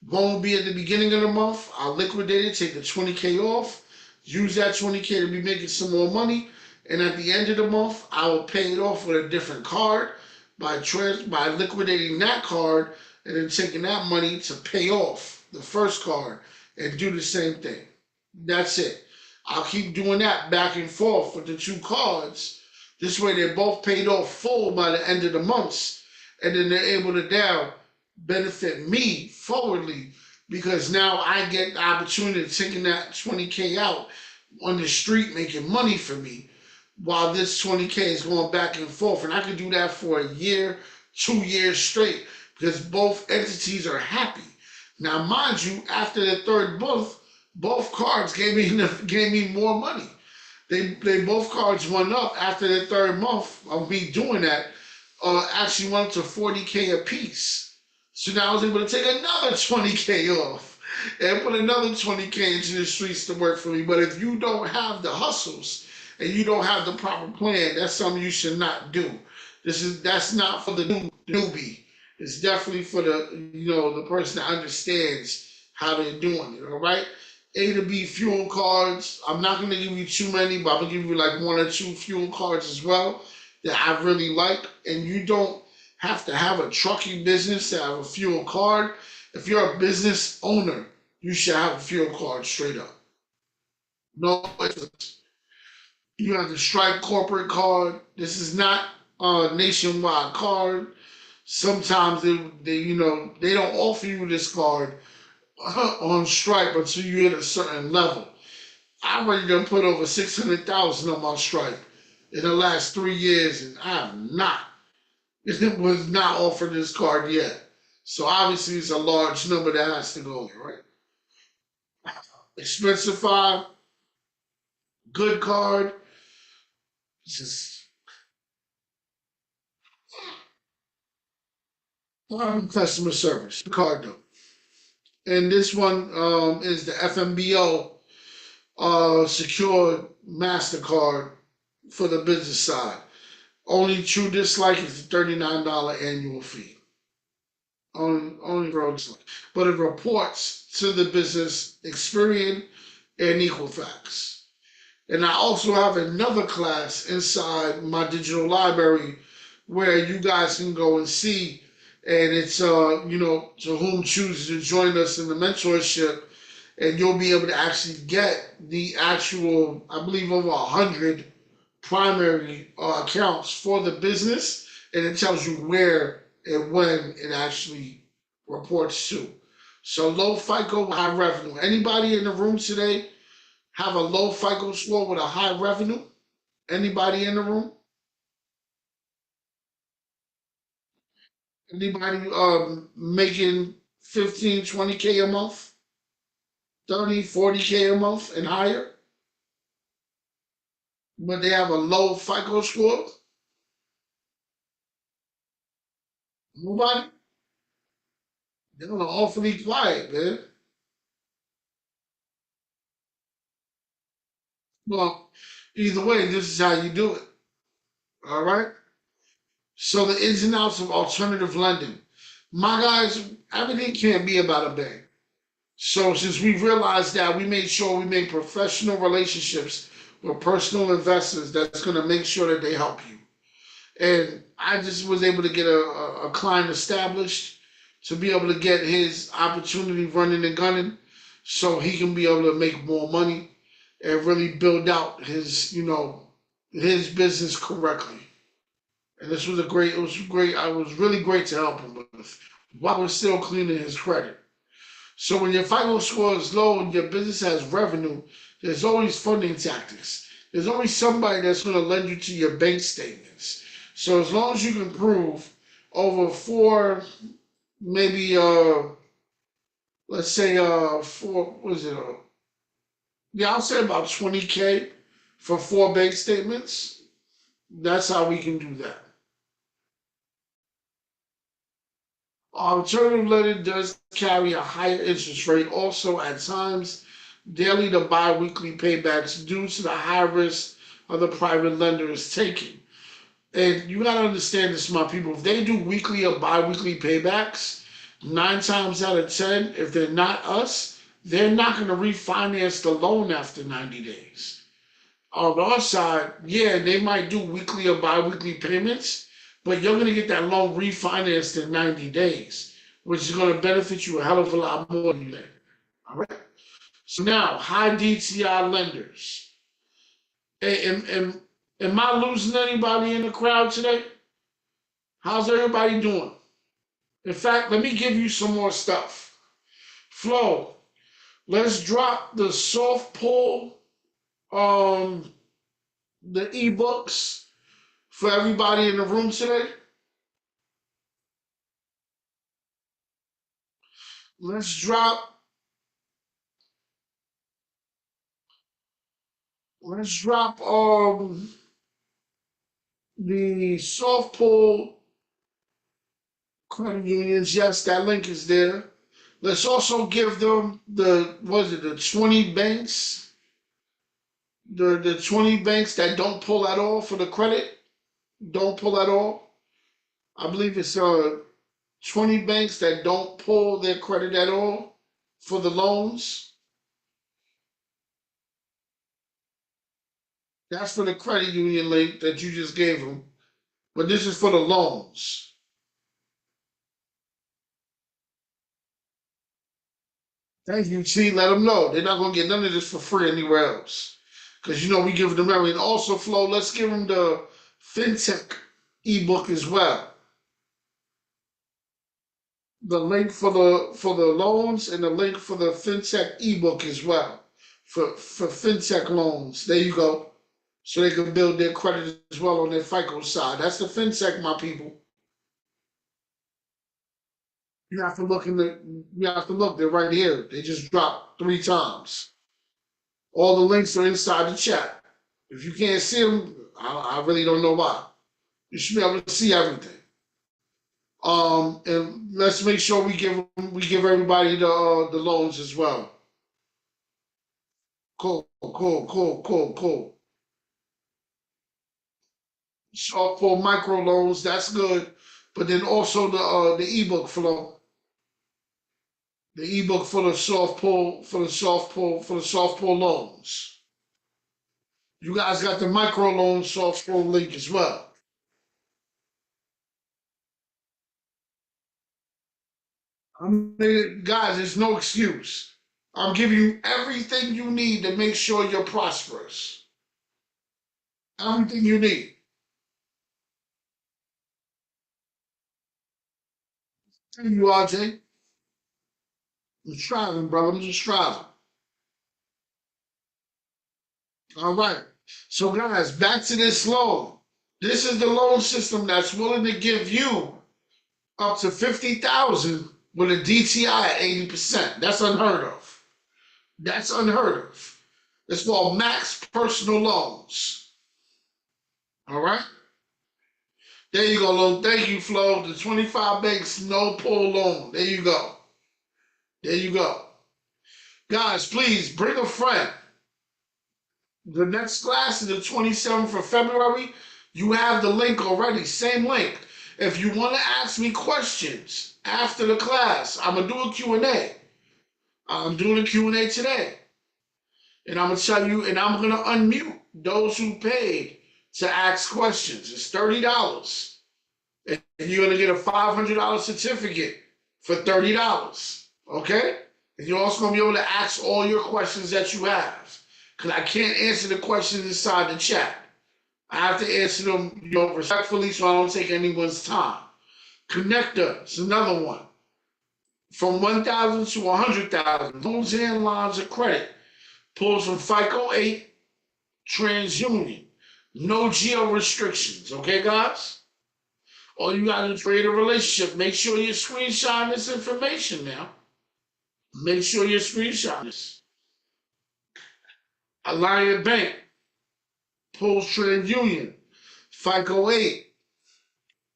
One will be at the beginning of the month. I'll liquidate it, take the 20K off, use that 20K to be making some more money. And at the end of the month, I will pay it off with a different card by liquidating that card and then taking that money to pay off the first card and do the same thing. That's it. I'll keep doing that back and forth with the two cards. This way they're both paid off full by the end of the months. And then they're able to now benefit me forwardly because now I get the opportunity of taking that 20K out on the street making money for me while this 20K is going back and forth. And I can do that for a year, 2 years straight because both entities are happy. Now, mind you, after the third month, both cards gave me more money. They both cards went up after the third month of me doing that. Actually went up to 40K a piece. So now I was able to take another 20K off and put another 20K into the streets to work for me. But if you don't have the hustles and you don't have the proper plan, that's something you should not do. That's not for the newbie. It's definitely for the person that understands how they're doing it. All right. A to B fuel cards. I'm not going to give you too many, but I'm going to give you like one or two fuel cards as well that I really like. And you don't have to have a trucking business to have a fuel card. If you're a business owner, you should have a fuel card straight up. No, you have the Stripe corporate card. This is not a nationwide card. Sometimes they don't offer you this card on Stripe until you hit a certain level. I already done put over 600,000 on my Stripe in the last 3 years, and I have not was not offered this card yet. So obviously it's a large number that has to go there, right? Expensify, good card, just customer service, card though. And this one is the FMBO secured MasterCard for the business side. Only true dislike is the $39 annual fee. Only for dislike. But it reports to the business Experian and Equifax. And I also have another class inside my digital library where you guys can go and see. And it's to whom chooses to join us in the mentorship, and you'll be able to actually get the actual, I believe, over 100 primary accounts for the business, and it tells you where and when it actually reports to. So low FICO, high revenue. Anybody in the room today have a low FICO score with a high revenue? Anybody in the room? Anybody making 15, 20K a month? 30, 40K a month and higher? But they have a low FICO score? Nobody? They're awfully quiet, man. Well, either way, this is how you do it. All right. So the ins and outs of alternative lending. My guys, everything can't be about a bank. So since we realized that, we made sure we made professional relationships with personal investors that's going to make sure that they help you. And I just was able to get a client established to be able to get his opportunity running and gunning so he can be able to make more money and really build out his, his business correctly. And this was it was great. I was really great to help him with while we're still cleaning his credit. So when your FICO score is low and your business has revenue, there's always funding tactics. There's always somebody that's going to lend you to your bank statements. So as long as you can prove over four, maybe let's say four, what is it? Yeah, I'll say about 20K for four bank statements. That's how we can do that. Alternative lending does carry a higher interest rate. Also, at times, daily to bi-weekly paybacks due to the high risk of the private lender is taking. And you gotta understand this, my people. If they do weekly or bi-weekly paybacks, 9 times out of 10, if they're not us, they're not gonna refinance the loan after 90 days. On our side, yeah, they might do weekly or bi-weekly payments, but you're gonna get that loan refinanced in 90 days, which is gonna benefit you a hell of a lot more than that. All right. So now, high DTI lenders. Am I losing anybody in the crowd today? How's everybody doing? In fact, let me give you some more stuff. Flo, let's drop the soft pull, um, the ebooks for everybody in the room today. Let's drop, let's drop the soft pull credit unions. Yes, that link is there. Let's also give them the 20 banks, the 20 banks that don't pull at all for the credit, don't pull at all. I believe it's 20 banks that don't pull their credit at all for the loans. That's for the credit union link that you just gave them. But this is for the loans. Thank you, T. Let them know. They're not going to get none of this for free anywhere else. Because, we give them everything. Also, Flo, let's give them the FinTech ebook as well. The link for the loans and the link for the FinTech ebook as well. For FinTech loans. There you go. So they can build their credit as well on their FICO side. That's the FinTech, my people. You have to look you have to look, they're right here. They just dropped 3 times. All the links are inside the chat. If you can't see them, I really don't know why. You should be able to see everything. And let's make sure we give everybody the loans as well. Cool, cool, cool, cool, cool. So for micro loans, that's good. But then also the ebook flow, the ebook for the soft pull loans. You guys got the micro loan soft pull link as well. I mean, guys, there's no excuse. I'm giving you everything you need to make sure you're prosperous. Everything you need. Thank you, RJ. I'm striving, brother. I'm just striving. All right. So, guys, back to this loan. This is the loan system that's willing to give you up to 50,000 with a DTI at 80%. That's unheard of. That's unheard of. It's called max personal loans. All right. There you go, Lou. Thank you, Flo. The 25 banks no pull loan. There you go. There you go. Guys, please bring a friend. The next class is the 27th of February. You have the link already, same link. If you want to ask me questions after the class, I'm going to do a Q&A. I'm doing a Q&A today. And I'm going to tell you, and I'm going to unmute those who paid to ask questions. It's $30. And you're going to get a $500 certificate for $30. Okay? And you're also going to be able to ask all your questions that you have. Because I can't answer the questions inside the chat. I have to answer them, respectfully, so I don't take anyone's time. Connector is another one. From 1,000 to 100,000, loans and lines of credit. Pulls from FICO 8, TransUnion. No geo restrictions, okay, guys? All you got to create a relationship. Make sure you're screenshotting this information now. Make sure you're screenshotting this. Alliant Bank pulls TransUnion. FICO 8.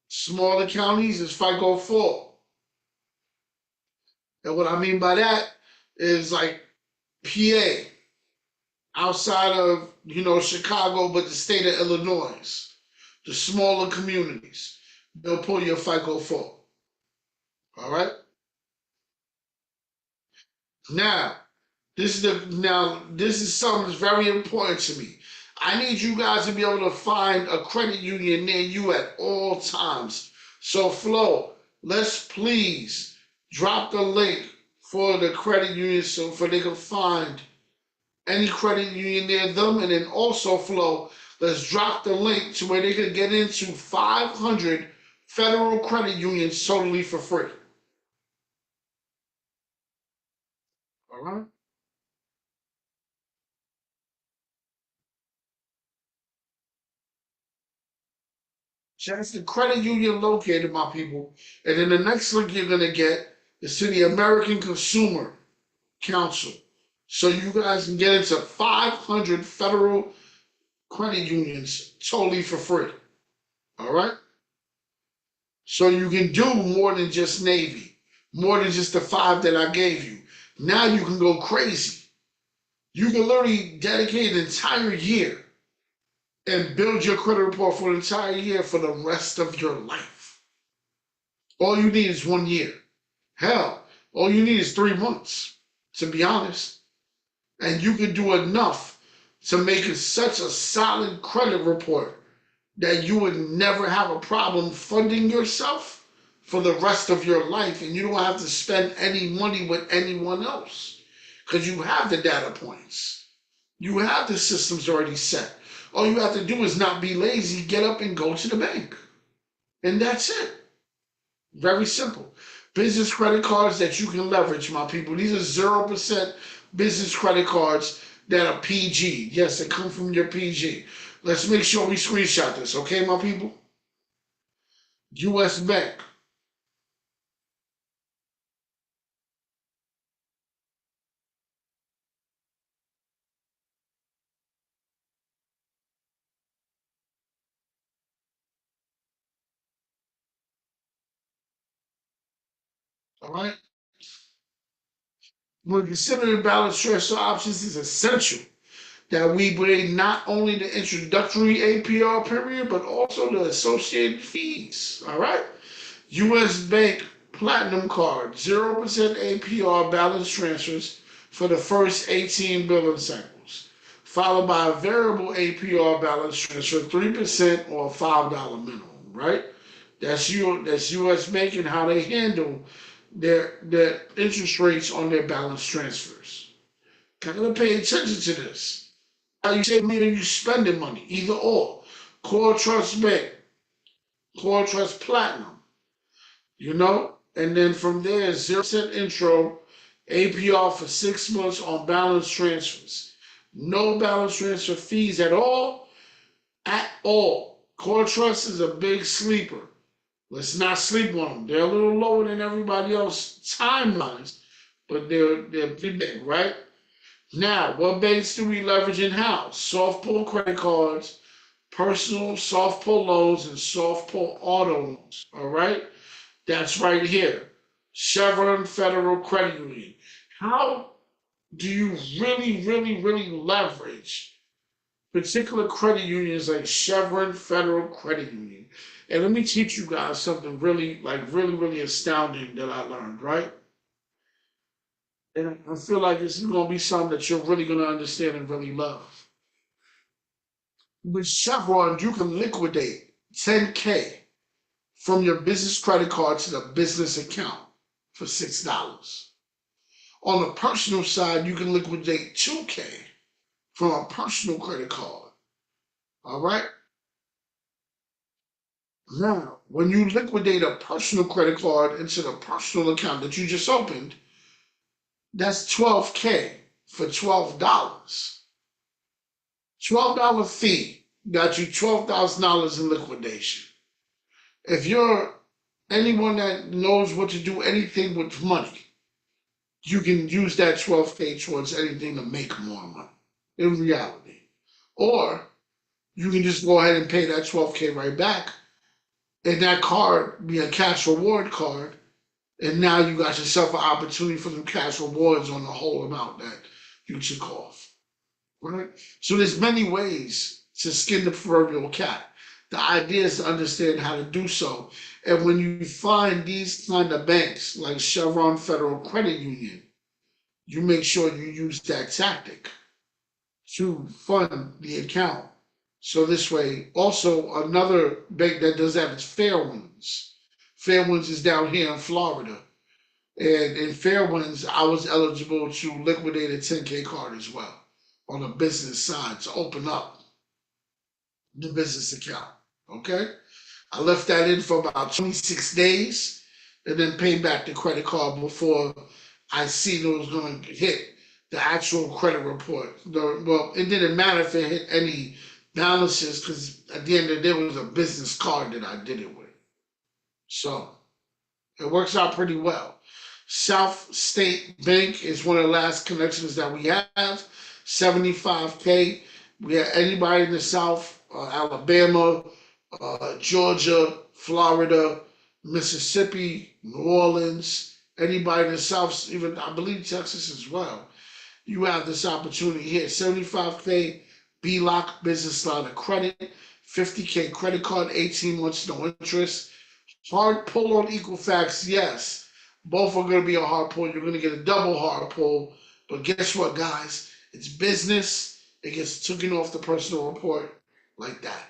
Smaller counties is FICO 4. And what I mean by that is like PA, outside of, Chicago, but the state of Illinois, the smaller communities, they'll pull your FICO 4. All right? Now, this is something that's very important to me. I need you guys to be able to find a credit union near you at all times. So, Flo, let's please drop the link for the credit union so they can find any credit union near them. And then also, Flo, let's drop the link to where they can get into 500 federal credit unions totally for free. All right? That's the credit union located, my people. And then the next link you're going to get is to the American Consumer Council. So you guys can get into 500 federal credit unions totally for free. All right? So you can do more than just Navy, more than just the 5 that I gave you. Now you can go crazy. You can literally dedicate an entire year and build your credit report for an entire year for the rest of your life. All you need is 1 year. Hell, all you need is 3 months, to be honest. And you can do enough to make it such a solid credit report that you would never have a problem funding yourself for the rest of your life, and you don't have to spend any money with anyone else because you have the data points. You have the systems already set. All you have to do is not be lazy, get up and go to the bank. And that's it. Very simple. Business credit cards that you can leverage, my people. These are 0% business credit cards that are PG. Yes, they come from your PG. Let's make sure we screenshot this, okay, my people? US Bank. All right? When considering balance transfer options, it's essential that we bring not only the introductory APR period, but also the associated fees. All right? US Bank Platinum Card, 0% APR balance transfers for the first 18 billing cycles, followed by a variable APR balance transfer, 3% or $5 minimum, right? That's US Bank and how they handle their interest rates on their balance transfers. Gotta pay attention to this. How you save money and you spending money, either or. Core Trust Bank, Core Trust Platinum, and then from there, 0% intro, APR for 6 months on balance transfers. No balance transfer fees at all. At all. Core Trust is a big sleeper. Let's not sleep on them. They're a little lower than everybody else's timelines, but they're pretty big, right? Now, what banks do we leverage in-house? Soft pull credit cards, personal soft pull loans, and soft pull auto loans, all right? That's right here. Chevron Federal Credit Union. How do you really, really, really leverage particular credit unions like Chevron Federal Credit Union. And let me teach you guys something really, really astounding that I learned, right? And I feel like this is going to be something that you're really going to understand and really love. With Chevron, you can liquidate 10K from your business credit card to the business account for $6. On the personal side, you can liquidate 2K from a personal credit card. All right? Now, when you liquidate a personal credit card into the personal account that you just opened, that's 12K for $12. $12 fee got you $12,000 in liquidation. If you're anyone that knows what to do anything with money, you can use that 12K towards anything to make more money in reality. Or you can just go ahead and pay that 12K right back, and that card be a cash reward card, and now you got yourself an opportunity for some cash rewards on the whole amount that you took off. Right? So there's many ways to skin the proverbial cat. The idea is to understand how to do so. And when you find these kind of banks like Chevron Federal Credit Union, you make sure you use that tactic to fund the account. So this way, also another bank that does that is Fairwinds. Fairwinds is down here in Florida. And in Fairwinds, I was eligible to liquidate a 10K card as well on the business side to open up the business account. Okay? I left that in for about 26 days and then paid back the credit card before I seen it was going to hit the actual credit report. Well, it didn't matter if it hit any balances because at the end of the day, it was a business card that I did it with. So it works out pretty well. South State Bank is one of the last connections that we have. 75K. We have anybody in the South, Alabama, Georgia, Florida, Mississippi, New Orleans, anybody in the South, even I believe Texas as well. You have this opportunity here. 75K BLOC business line of credit, 50K credit card, 18 months no interest. Hard pull on Equifax, yes. Both are going to be a hard pull. You're going to get a double hard pull. But guess what, guys? It's business. It gets taken off the personal report like that.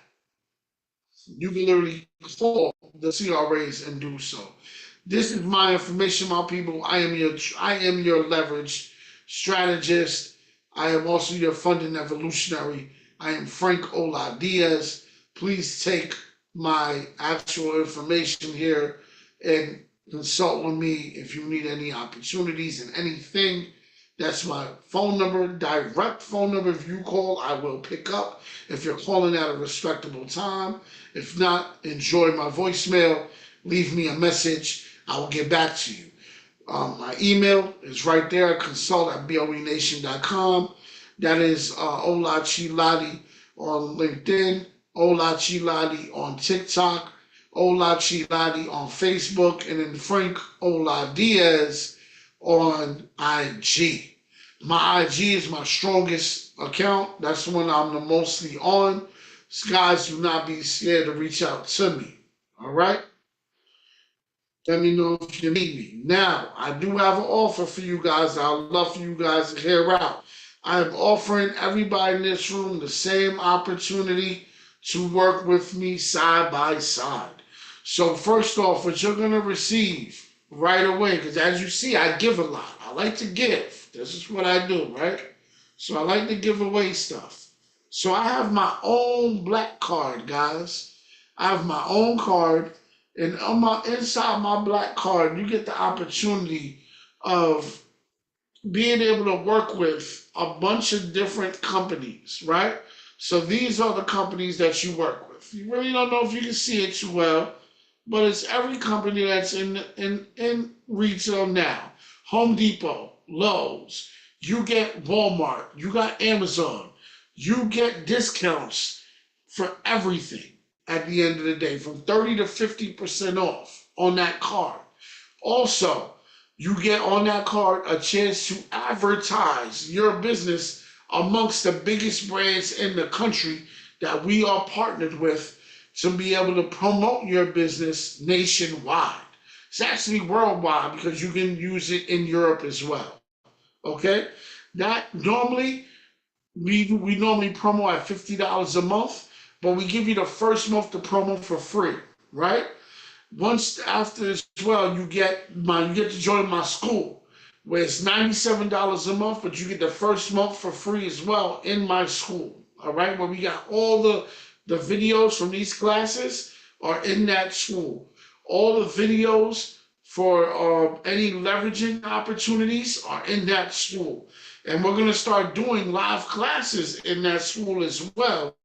You can literally call the CRAs and do so. This is my information, my people. I am your leverage strategist. I am also your funding evolutionary. I am Frank Ola Diaz. Please take my actual information here and consult with me if you need any opportunities and anything. That's my phone number, direct phone number. If you call, I will pick up. If you're calling at a respectable time. If not, enjoy my voicemail. Leave me a message. I will get back to you. My email is right there, consult@boenation.com. That is Ola Chi-lahdeee on LinkedIn, Ola Chi-lahdeee on TikTok, Ola Chi-lahdeee on Facebook, and then Frank Ola Diaz on IG. My IG is my strongest account. That's the one I'm the mostly on. Guys, do not be scared to reach out to me. All right? Let me know if you need me. Now, I do have an offer for you guys. I'd love for you guys to hear out. I am offering everybody in this room the same opportunity to work with me side by side. So first off, what you're going to receive right away, because as you see, I give a lot. I like to give. This is what I do, right? So I like to give away stuff. So I have my own black card, guys. I have my own card. And inside my black card, you get the opportunity of being able to work with a bunch of different companies, right? So these are the companies that you work with. You really don't know if you can see it too well, but it's every company that's in retail now. Home Depot, Lowe's, you get Walmart, you got Amazon, you get discounts for everything at the end of the day, from 30 to 50% off on that card. Also, you get on that card a chance to advertise your business amongst the biggest brands in the country that we are partnered with to be able to promote your business nationwide. It's actually worldwide because you can use it in Europe as well. Okay? That normally we normally promo at $50 a month, but we give you the first month the promo for free, right? Once after as well, you get to join my school, where it's $97 a month, but you get the first month for free as well in my school. All right, where we got all the videos from these classes are in that school. All the videos for any leveraging opportunities are in that school. And we're going to start doing live classes in that school as well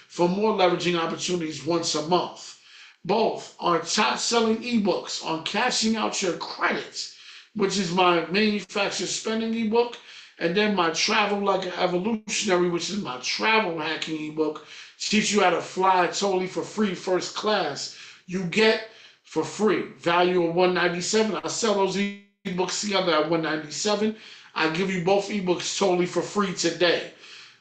for more leveraging opportunities once a month. Both are top selling ebooks on cashing out your credits, which is my manufacturer spending ebook, and then my Travel Like an Evolutionary, which is my travel hacking ebook, teach you how to fly totally for free first class. You get for free, value of $197. I sell those ebooks together at $197. I give you both ebooks totally for free today.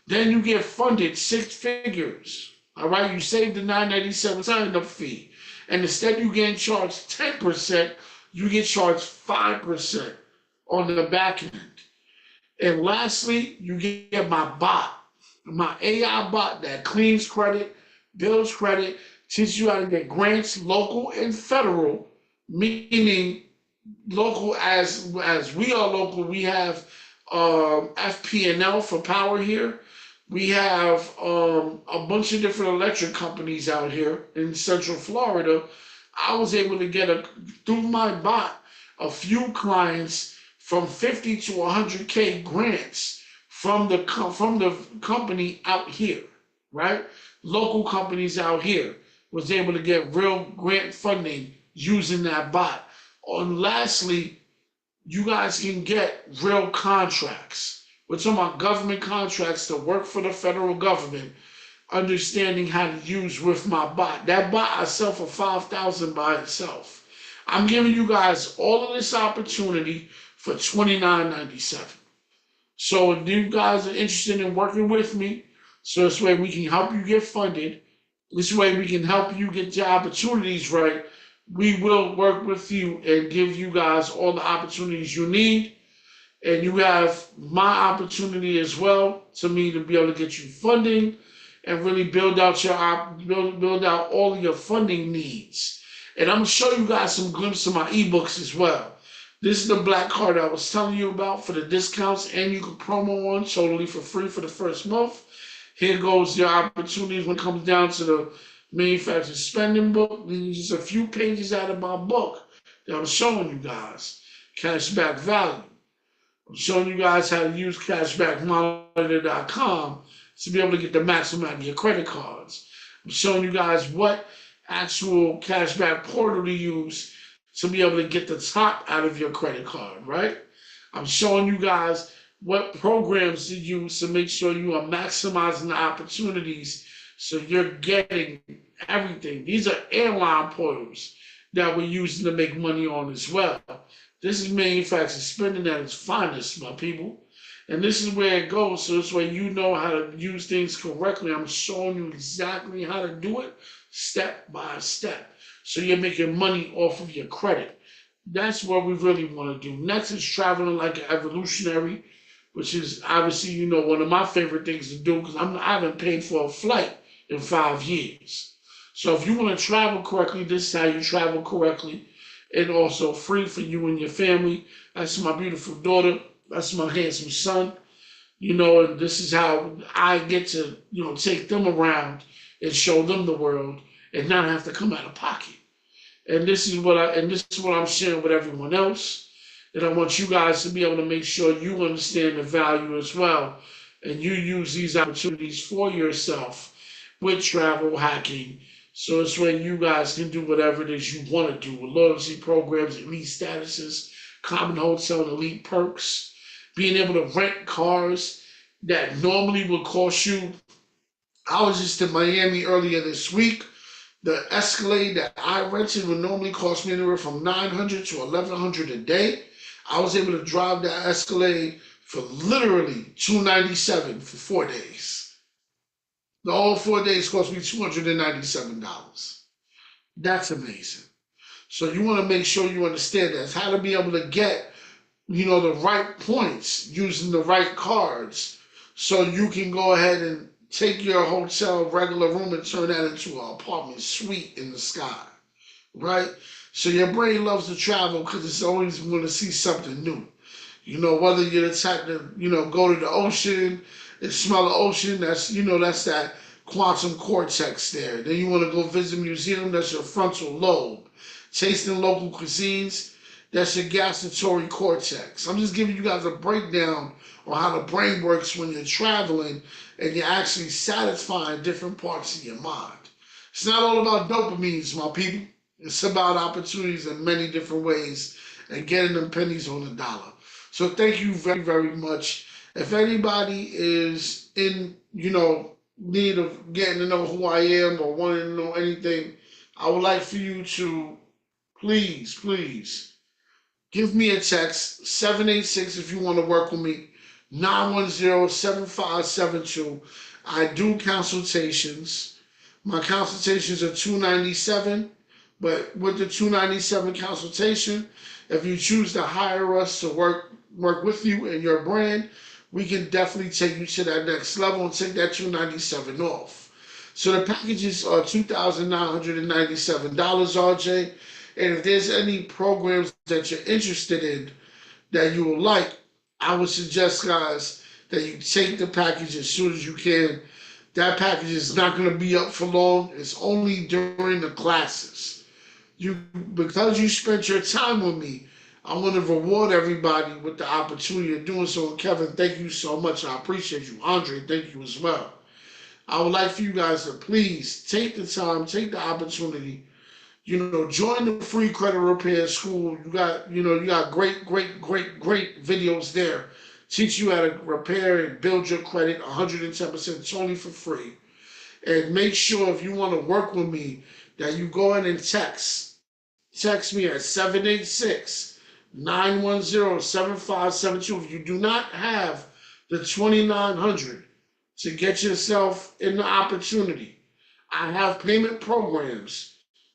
Then you get funded 6 figures. All right, you save the $997 sign-up fee, and instead you get charged 10%, you get charged 5% on the back end. And lastly, you get my bot, my AI bot that cleans credit, builds credit, teaches you how to get grants, local and federal, meaning local as we are local. We have FP&L for power here. We have a bunch of different electric companies out here in Central Florida. I was able to get through my bot a few clients from 50 to 100K grants from the company out here, right? Local companies out here was able to get real grant funding using that bot. And lastly, you guys can get real contracts. We're talking about government contracts to work for the federal government, understanding how to use with my bot. That bot I sell for $5,000 by itself. I'm giving you guys all of this opportunity for $29.97. So if you guys are interested in working with me, so this way we can help you get funded, this way we can help you get your opportunities right, we will work with you and give you guys all the opportunities you need. And you have my opportunity as well to me to be able to get you funding and really build out build out all of your funding needs. And I'm gonna show you guys some glimpses of my ebooks as well. This is the black card I was telling you about for the discounts, and you can promo on totally for free for the first month. Here goes your opportunities when it comes down to the manufacturer spending book. These are just a few pages out of my book that I'm showing you guys. Cashback value. I'm showing you guys how to use cashbackmonitor.com to be able to get the maximum out of your credit cards. I'm showing you guys what actual cashback portal to use to be able to get the top out of your credit card, right? I'm showing you guys what programs to use to make sure you are maximizing the opportunities so you're getting everything. These are airline portals that we're using to make money on as well. This is manufacturer spending at its finest, my people. And this is where it goes. So this way you know how to use things correctly. I'm showing you exactly how to do it step by step. So you're making money off of your credit. That's what we really want to do. Next is traveling like an evolutionary, which is obviously, one of my favorite things to do because I haven't paid for a flight in 5 years. So if you want to travel correctly, this is how you travel correctly. And also free for you and your family. That's my beautiful daughter. That's my handsome son. And this is how I get to, take them around and show them the world and not have to come out of pocket. And this is what I'm sharing with everyone else. And I want you guys to be able to make sure you understand the value as well. And you use these opportunities for yourself with travel hacking. So this way you guys can do whatever it is you want to do with loyalty programs, elite statuses, common hotel and elite perks, being able to rent cars that normally would cost you. I was just in Miami earlier this week. The Escalade that I rented would normally cost me anywhere from $900 to $1,100 a day. I was able to drive that Escalade for literally $297 for 4 days. The whole 4 days cost me $297. That's amazing. So you want to make sure you understand that. It's how to be able to get, the right points using the right cards. So you can go ahead and take your hotel regular room and turn that into an apartment suite in the sky. Right? So your brain loves to travel because it's always going to see something new. Whether you're the type to, go to the ocean and smell the ocean, that's that quantum cortex there. Then you want to go visit a museum, that's your frontal lobe. Tasting local cuisines, that's your gustatory cortex. I'm just giving you guys a breakdown on how the brain works when you're traveling and you're actually satisfying different parts of your mind. It's not all about dopamines, my people. It's about opportunities in many different ways and getting them pennies on the dollar. So thank you very, very much. If anybody is in, need of getting to know who I am or wanting to know anything, I would like for you to please give me a text, 786 if you want to work with me, 910-7572. I do consultations. My consultations are $297, but with the $297 consultation, if you choose to hire us to work with you and your brand, we can definitely take you to that next level and take that $297 off. So the packages are $2,997, RJ. And if there's any programs that you're interested in that you would like, I would suggest, guys, that you take the package as soon as you can. That package is not going to be up for long. It's only during the classes. Because you spent your time with me, I want to reward everybody with the opportunity of doing so. And Kevin, thank you so much. I appreciate you. Andre, thank you as well. I would like for you guys to please take the time, take the opportunity. Join the free credit repair school. You got great videos there. Teach you how to repair and build your credit 110% totally for free. And make sure if you want to work with me that you go in and text me at 786-910-7572. If you do not have the 2900 to get yourself in the opportunity, I have payment programs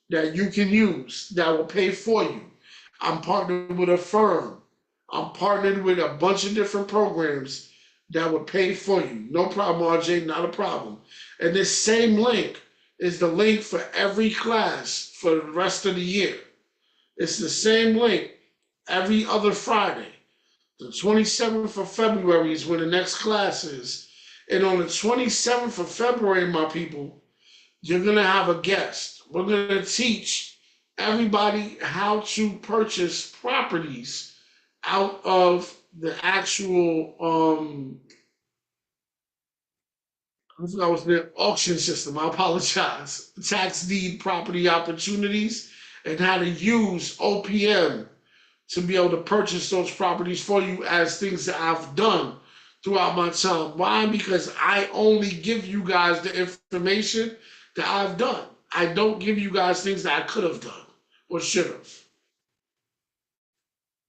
that you can use that will pay for you. I'm partnered with a firm. I'm partnered with a bunch of different programs that will pay for you. No problem, RJ, not a problem. And this same link is the link for every class for the rest of the year. It's the same link every other Friday. The 27th of February is when the next class is. And on the 27th of February, my people, you're going to have a guest. We're going to teach everybody how to purchase properties out of the actual, I forgot what's the auction system. I apologize. Tax deed property opportunities and how to use OPM to be able to purchase those properties for you as things that I've done throughout my time. Why? Because I only give you guys the information that I've done. I don't give you guys things that I could have done or should have.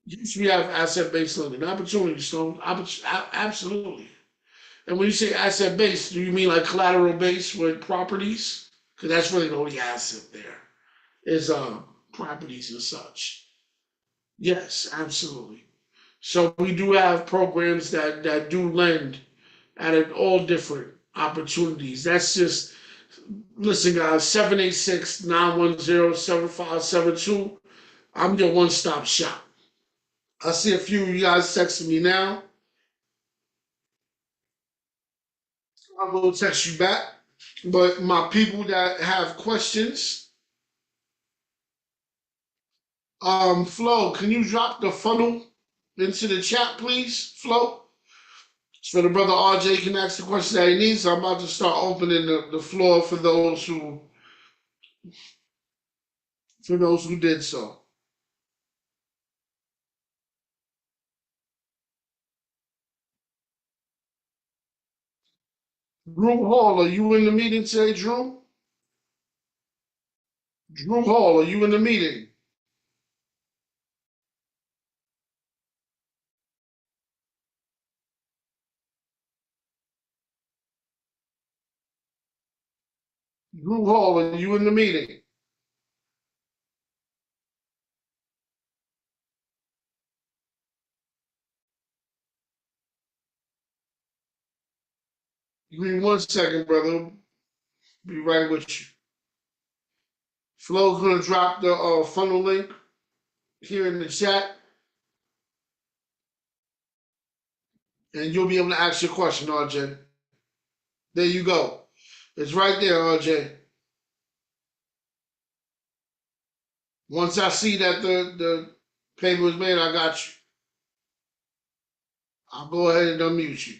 Yes, we have asset-based lending. Opportunity stone. Absolutely. And when you say asset-based, do you mean like collateral-based with properties? Because that's really the only asset there is properties and such. Yes, absolutely. So we do have programs that do lend at all different opportunities. That's just, listen, guys, 786-910-7572. I'm your one-stop shop. I see a few of you guys texting me now. I'm going to text you back. But my people that have questions, Flo, can you drop the funnel into the chat, please, Flo? So the brother RJ can ask the question that he needs. So I'm about to start opening the floor for those who did so. Drew Hall, are you in the meeting today, Drew? Drew Hall, are you in the meeting? Group hall, are you in the meeting? Give me 1 second, brother. Be right with you. Flo's gonna drop the funnel link here in the chat, and you'll be able to ask your question, RJ. There you go. It's right there, RJ. Once I see that the payment was made, I got you. I'll go ahead and unmute you.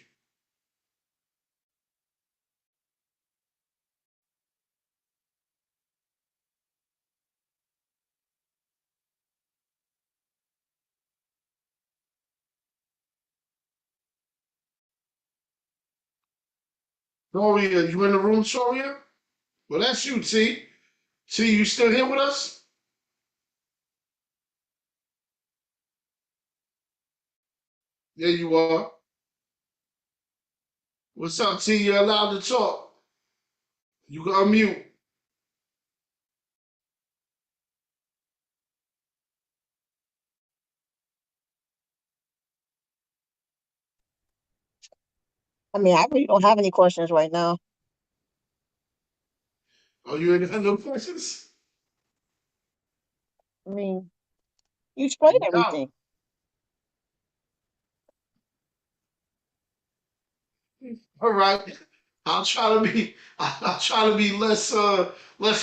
Soria, you in the room, Soria? Well, that's you, T. T, you still here with us? There you are. What's up, T? You're allowed to talk. You can unmute. I mean, I really don't have any questions right now. Are you in no questions? I mean, you explained No. everything. All right. I'll try to be less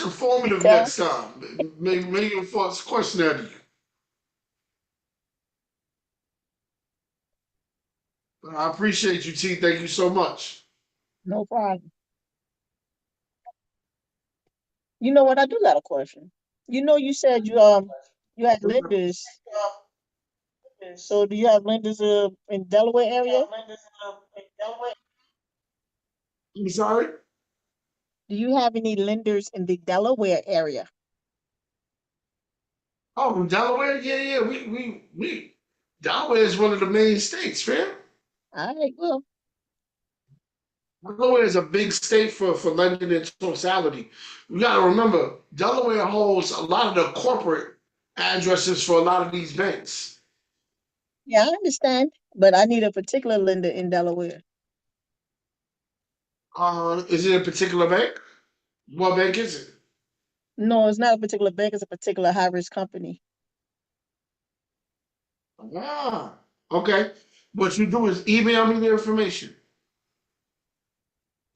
informative Okay. next time. Maybe a false question out of you. But I appreciate you, T. Thank you so much. No problem. You know what? I do got a question. You said you had lenders. So do you have lenders in Delaware area? I'm sorry? Do you have any lenders in the Delaware area? Oh, from Delaware? Yeah, yeah. We Delaware is one of the main states, fam. All right, well, Delaware is a big state for lending in totality. You got to remember, Delaware holds a lot of the corporate addresses for a lot of these banks. yeah, I understand, but I need a particular lender in Delaware. Is it a particular bank? What bank is it? No, it's not a particular bank, it's a particular high risk company. Ah, okay. What you do is email me the information.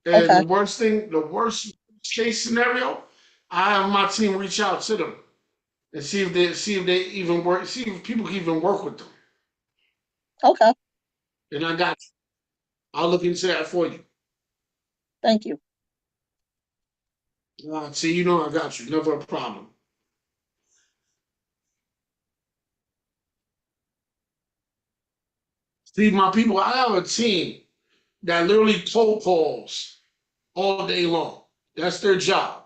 And Okay, the worst case scenario, I have my team reach out to them and see if they even work, see if people can even work with them. okay, And I got you. I'll look into that for you. thank you. See, you know I got you. Never a problem. See, my people, I have a team that literally cold calls all day long. That's their job.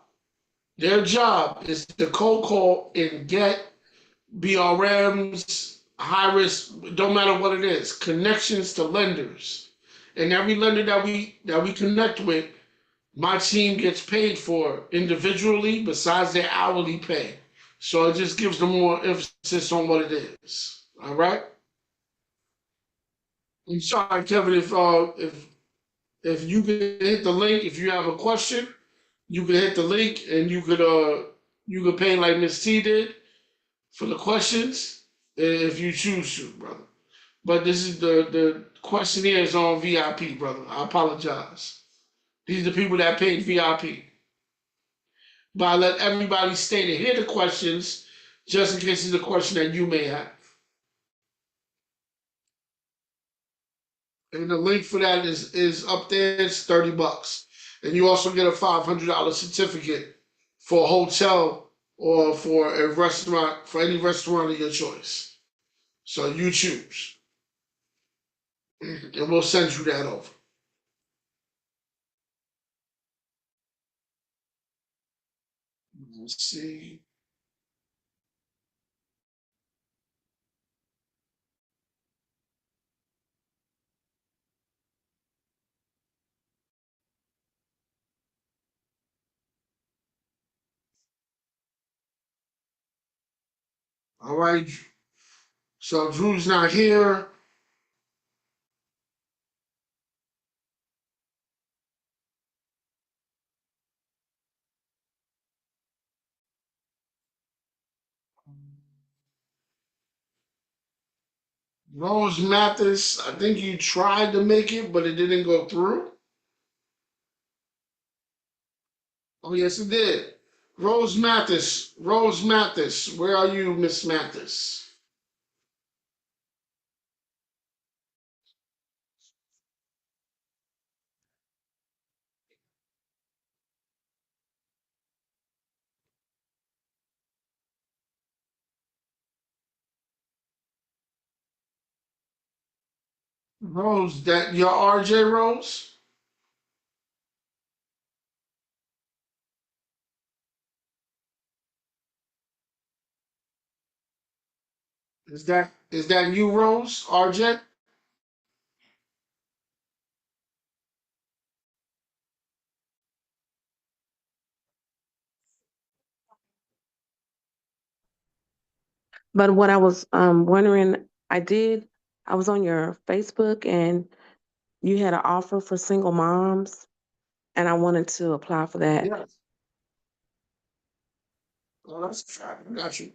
Their job is to cold call and get BRMs, high risk, don't matter what it is, connections to lenders. And every lender that we connect with, my team gets paid for individually besides their hourly pay. So it just gives them more emphasis on what it is. All right. I'm sorry, Kevin, if you could hit the link, if you have a question, you could hit the link and you could pay like Miss T did for the questions if you choose to, brother. But this is the questionnaire is on VIP, brother. I apologize. These are the people that paid VIP. But I let everybody stay to hear the questions just in case it's a question that you may have. And the link for that is up there. It's $30, and you also get a $500 certificate for a hotel or for a restaurant for any restaurant of your choice. So you choose, and we'll send you that over. Let's see. All right. So Drew's not here. Rose Mathis, I think you tried to make it, but it didn't go through. Oh, yes, it did. Rose Mathis, where are you, Miss Mathis? Rose, that your RJ Rose? Is that you, Rose? RJ? But what I was wondering, I was on your Facebook and you had an offer for single moms, and I wanted to apply for that. Yes. Oh, that's a fact. I got you.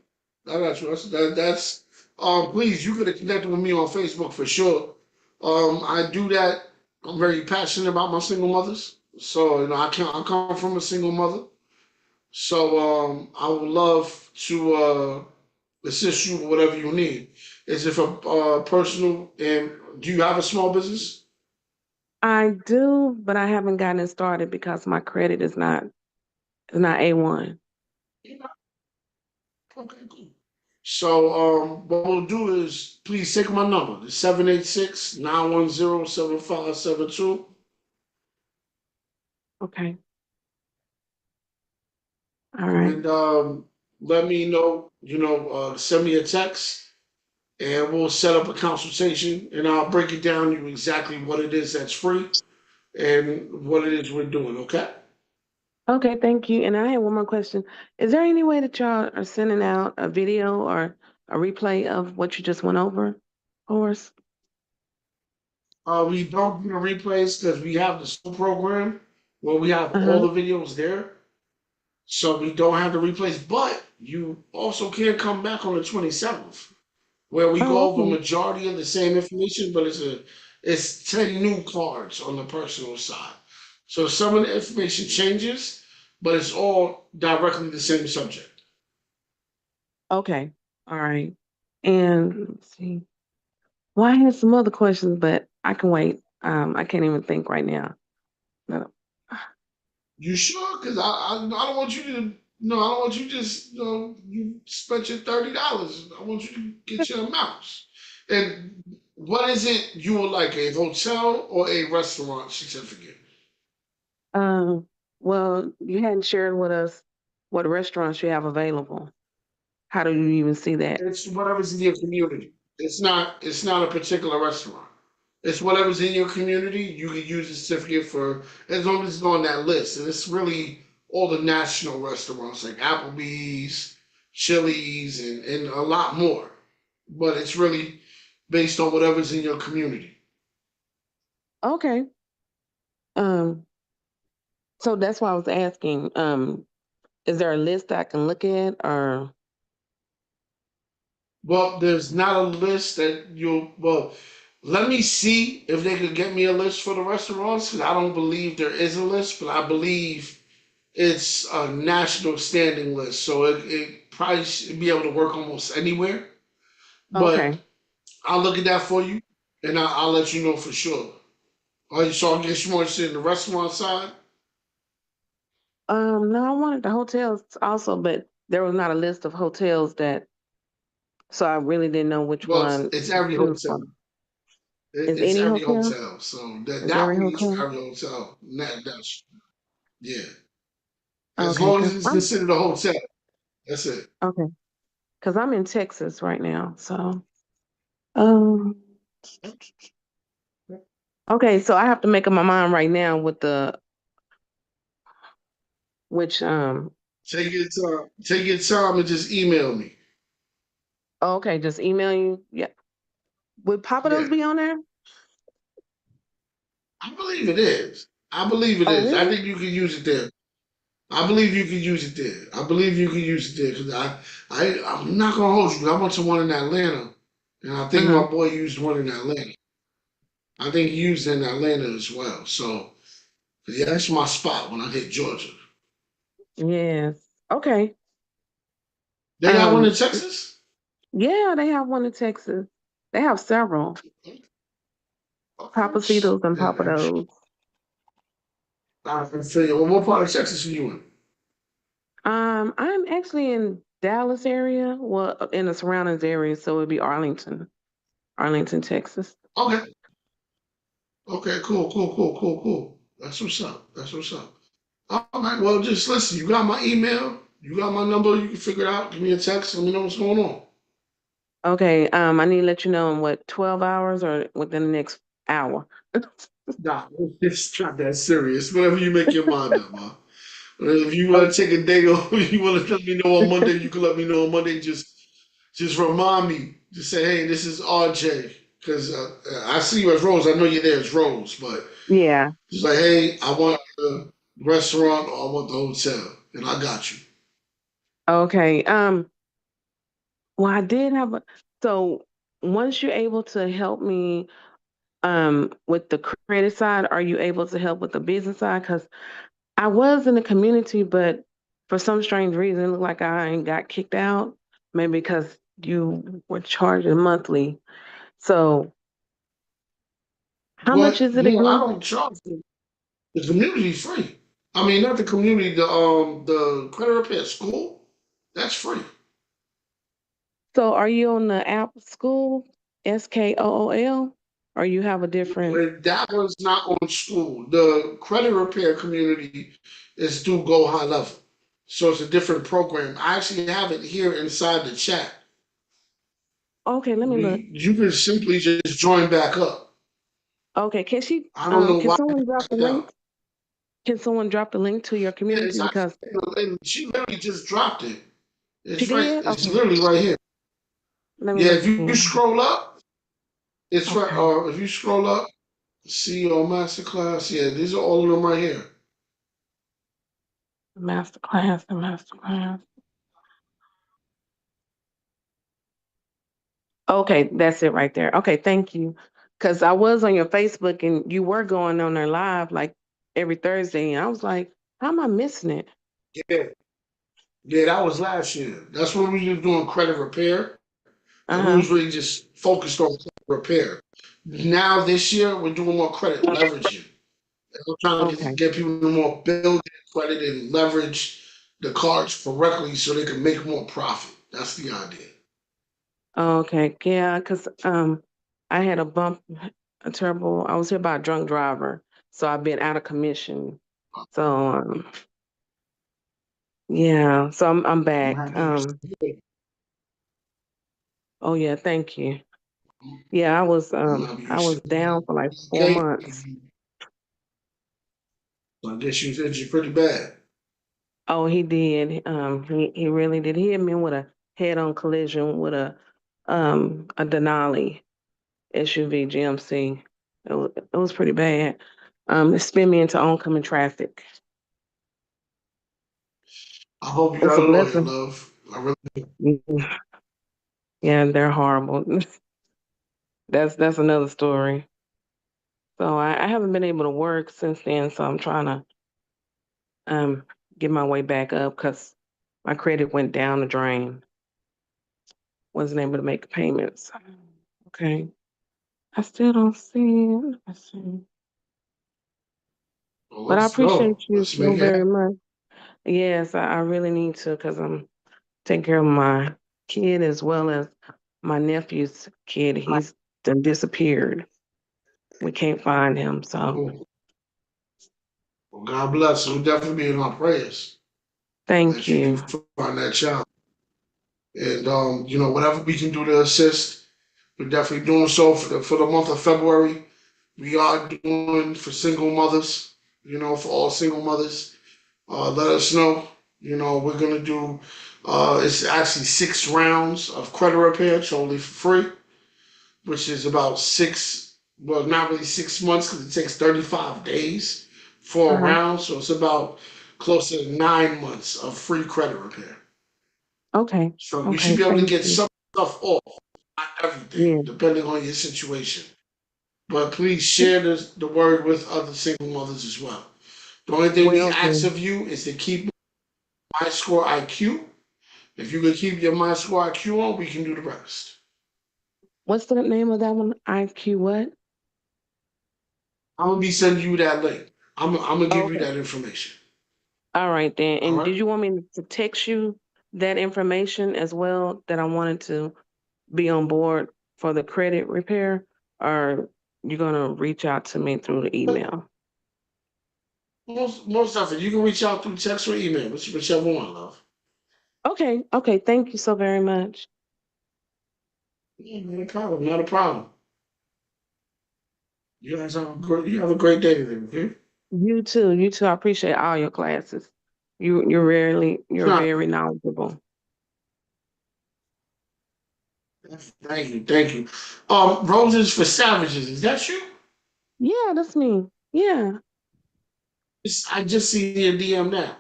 I got you. That's please, you could have connected with me on Facebook for sure. I do that. I'm very passionate about my single mothers. So, I come from a single mother. So I would love to assist you with whatever you need. Is it for personal and do you have a small business? I do, but I haven't gotten it started because my credit is not A1. Okay, cool. So what we'll do is please take my number. It's 786-910-7572. Okay. All right. And let me know, send me a text and we'll set up a consultation and I'll break it down to you exactly what it is that's free and what it is we're doing, okay? Okay, thank you. And I have one more question. Is there any way that y'all are sending out a video or a replay of what you just went over for us? We don't do the replays because we have the school program where we have all Uh-huh. the videos there. So we don't have the replays, but you also can come back on the 27th where we go Oh, over okay. majority of the same information, but it's 10 new cards on the personal side. So some of the information changes, but it's all directly the same subject. Okay. All right. And let's see. Well, I had some other questions, but I can wait. I can't even think right now. No. You sure? Because I don't want you to. No, I don't want you just you spent your $30. I want you to get your amounts. And what is it you would like? A hotel or a restaurant certificate? Um, well, you hadn't shared with us what restaurants you have available. How do you even see that? It's whatever's in your community. It's not a particular restaurant. It's whatever's in your community. You can use the certificate for as long as it's on that list. And it's really all the national restaurants like Applebee's, Chili's, and a lot more. But it's really based on whatever's in your community. Okay. Um, so that's why I was asking. Is there a list I can look at or Well, there's not a list that well, let me see if they could get me a list for the restaurants because I don't believe there is a list, but I believe it's a national standing list, so it probably should be able to work almost anywhere. But okay. I'll look at that for you, and I'll let you know for sure. So I guess you want to sit in the restaurant side? No, I wanted the hotels also, but there was not a list of hotels that, so I really didn't know which Well, it's, one it's to every choose hotel. from. It, Is it's any every hotel? hotel. So that Is that every one is for hotel? every hotel. That's yeah. As Okay, long as it's considered a hotel, that's it. okay, because I'm in Texas right now. So, um, okay, so I have to make up my mind right now with the which Take your time. Take your time and just email me. Okay, just email you. Yeah. Would Papa Yeah, Do's be on there? I believe it is. I believe it Oh, is. I really? think you can use it there. I believe you can use it there. I believe you can use it there because I'm not gonna hold you. I went to one in Atlanta, and I think Uh-huh. my boy used one in Atlanta. I think he used it in Atlanta as well. So yeah, that's my spot when I hit Georgia. Yes. Okay. They got one in Um, Texas. yeah, they have one in Texas. They have several. Okay, Papacitos and yeah, Papados. I can feel you. Well, what part of Texas are you in? I'm actually in Dallas area, well, in the surroundings area, so it'd be Arlington, Texas. Okay, okay, cool. That's what's up. That's what's up. All right, well, just listen. You got my email. You got my number. You can figure it out. Give me a text. Let me know what's going on. Okay, I need to let you know in what, 12 hours or within the next hour. Nah, it's not that serious. Whatever you make your mind up, man. If you want to take a day off, you want to let me know on Monday, you can let me know on Monday. Just remind me. Just say, hey, this is RJ. Because I see you as Rose. I know you're there as Rose. But Yeah. just like, hey, I want the restaurant or I want the hotel. And I got you. Okay. Well, I did have a so once you're able to help me with the credit side, are you able to help with the business side? Because I was in the community, but for some strange reason, it looked like I got kicked out. Maybe because you were charging monthly. So how much But, is it I again? don't charge you. The community's free. I mean, not the community, the credit repair school, that's free. So are you on the app school, SKOOL? Or you have a different But that one's not on school. The credit repair community is through Go High Level. So it's a different program. I actually have it here inside the chat. okay, let me look. You can simply just join back up. Okay, I don't know can why someone I drop the backed link? out. Can someone drop the link to your Yeah, community? it's Because actually, and she literally just dropped it. she It's right, did? it's Okay, literally right here. let me Yeah, look if you again. scroll up, it's right, Okay. if you scroll up, CEO Master Class, yeah, these are all of them right here. The master class. Okay, that's it right there. Okay, thank you. Because I was on your Facebook and you were going on there live like every Thursday, and I was like, how am I missing it? Yeah. Yeah, that was last year. That's when we were doing credit repair, and we Uh-huh. was really just focused on credit repair. Now this year, we're doing more credit leveraging. And we're trying to Okay. get people to more build their credit and leverage the cards correctly so they can make more profit. That's the idea. Okay. Yeah, because I had a terrible, I was hit by a drunk driver. So I've been out of commission. So yeah, so I'm I'm back. happy you Oh yeah, thank you. Yeah, I'm happy you I was said down for like four okay. months. So I guess you said you're pretty bad. Oh, he did. He really did. He hit me with a head-on collision with a Denali SUV GMC. It was pretty bad. It spun me into oncoming traffic. I hope you It's got a a lawyer, blessing. love. I really do. Yeah, they're horrible. That's another story. So I haven't been able to work since then. So I'm trying to um get my way back up because my credit went down the drain. Wasn't able to make payments. Okay. I still don't see it. Let's see. Well, But I let's appreciate go. you Let's so make it very happen. much. Yes, I really need to because I'm taking care of my kid as well as my nephew's kid. He's done disappeared. We can't find him. So Cool. Well, God bless. We'll definitely be in our prayers thank that you do you. find that child. And whatever we can do to assist, we're definitely doing so for the month of February. We are doing for single mothers, for all single mothers. Let us know. You know, we're gonna do. It's actually 6 rounds of credit repair, totally for free, which is about six. Well, not really 6 months because it takes 35 days for a Uh-huh. round, so it's about close to 9 months of free credit repair. Okay. So you should Okay. be able to Thank get you. some stuff off, not everything, Yeah. depending on your situation. But please share the word with other single mothers as well. The only thing we Will ask do. of you is to keep my score IQ. If you can keep your my score IQ on, we can do the rest. What's the name of that one? IQ what? I'm gonna be sending you that link. I'm gonna give you Okay. that information. All right then. All And right. did you want me to text you that information as well that I wanted to be on board for the credit repair, or you're gonna reach out to me through the email? Most of it, you can reach out through text or email, whichever one, love. Okay. Okay. Thank you so very much. Yeah, not a problem. Not a problem. You have a great day today. Okay. You too. You too. I appreciate all your classes. You're Nah, very knowledgeable. thank you. Thank you. Roses for Savages. Is that you? Yeah, that's me. Yeah. I just see your DM now.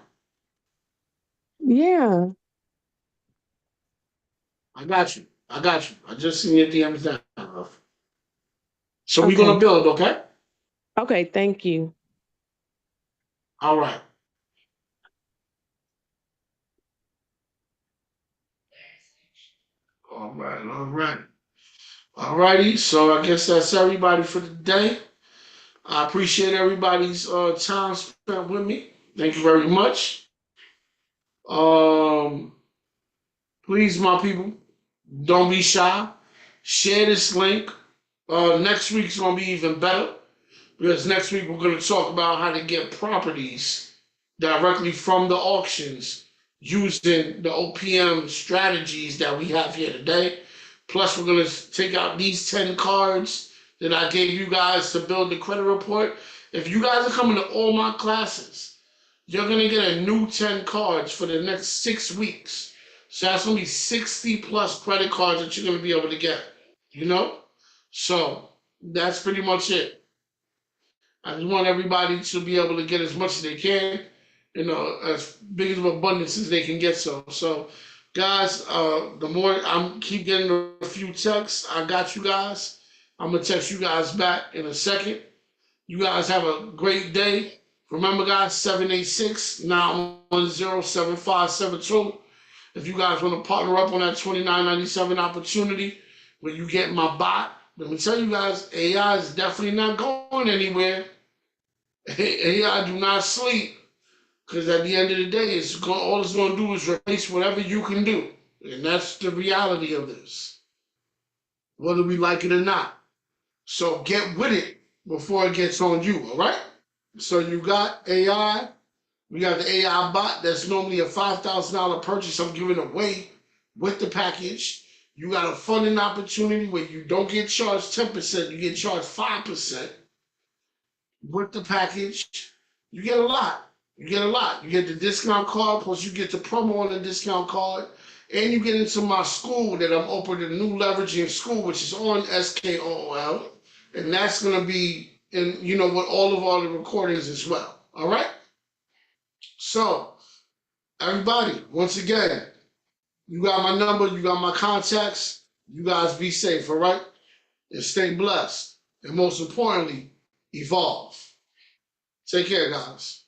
Yeah. I got you. I got you. I just seen your DMs now, love. So we're gonna Okay. build, okay? Okay. Thank you. All right. All right. All right. All righty. So I guess that's everybody for the day. I appreciate everybody's time spent with me. Thank you very much. Um, please, my people, don't be shy. Share this link. Next week's gonna be even better because next week we're gonna talk about how to get properties directly from the auctions using the OPM strategies that we have here today. Plus, we're gonna take out these 10 cards that I gave you guys to build the credit report. If you guys are coming to all my classes, you're gonna get a new 10 cards for the next 6 weeks. So that's gonna be 60 plus credit cards that you're gonna be able to get. You know? So that's pretty much it. I just want everybody to be able to get as much as they can, as big of abundance as they can get. So guys, the more I'm keep getting a few texts, I got you guys. I'm gonna text you guys back in a second. You guys have a great day. Remember, guys, 786-910-7572. If you guys want to partner up on that 29.97 opportunity where you get my bot, let me tell you guys, AI is definitely not going anywhere. AI do not sleep because at the end of the day, all it's going to do is replace whatever you can do. And that's the reality of this, whether we like it or not. So get with it before it gets on you, all right? So you got AI. We got the AI bot that's normally a $5,000 purchase I'm giving away with the package. You got a funding opportunity where you don't get charged 10%, you get charged 5% with the package. You get a lot. You get a lot. You get the discount card, plus you get the promo on the discount card. And you get into my school that I'm opening, the new leveraging school, which is on SKOOL. And that's going to be with all of our recordings as well. All right? So, everybody, once again, you got my number, you got my contacts. You guys be safe, all right? And stay blessed. And most importantly, evolve. Take care, guys.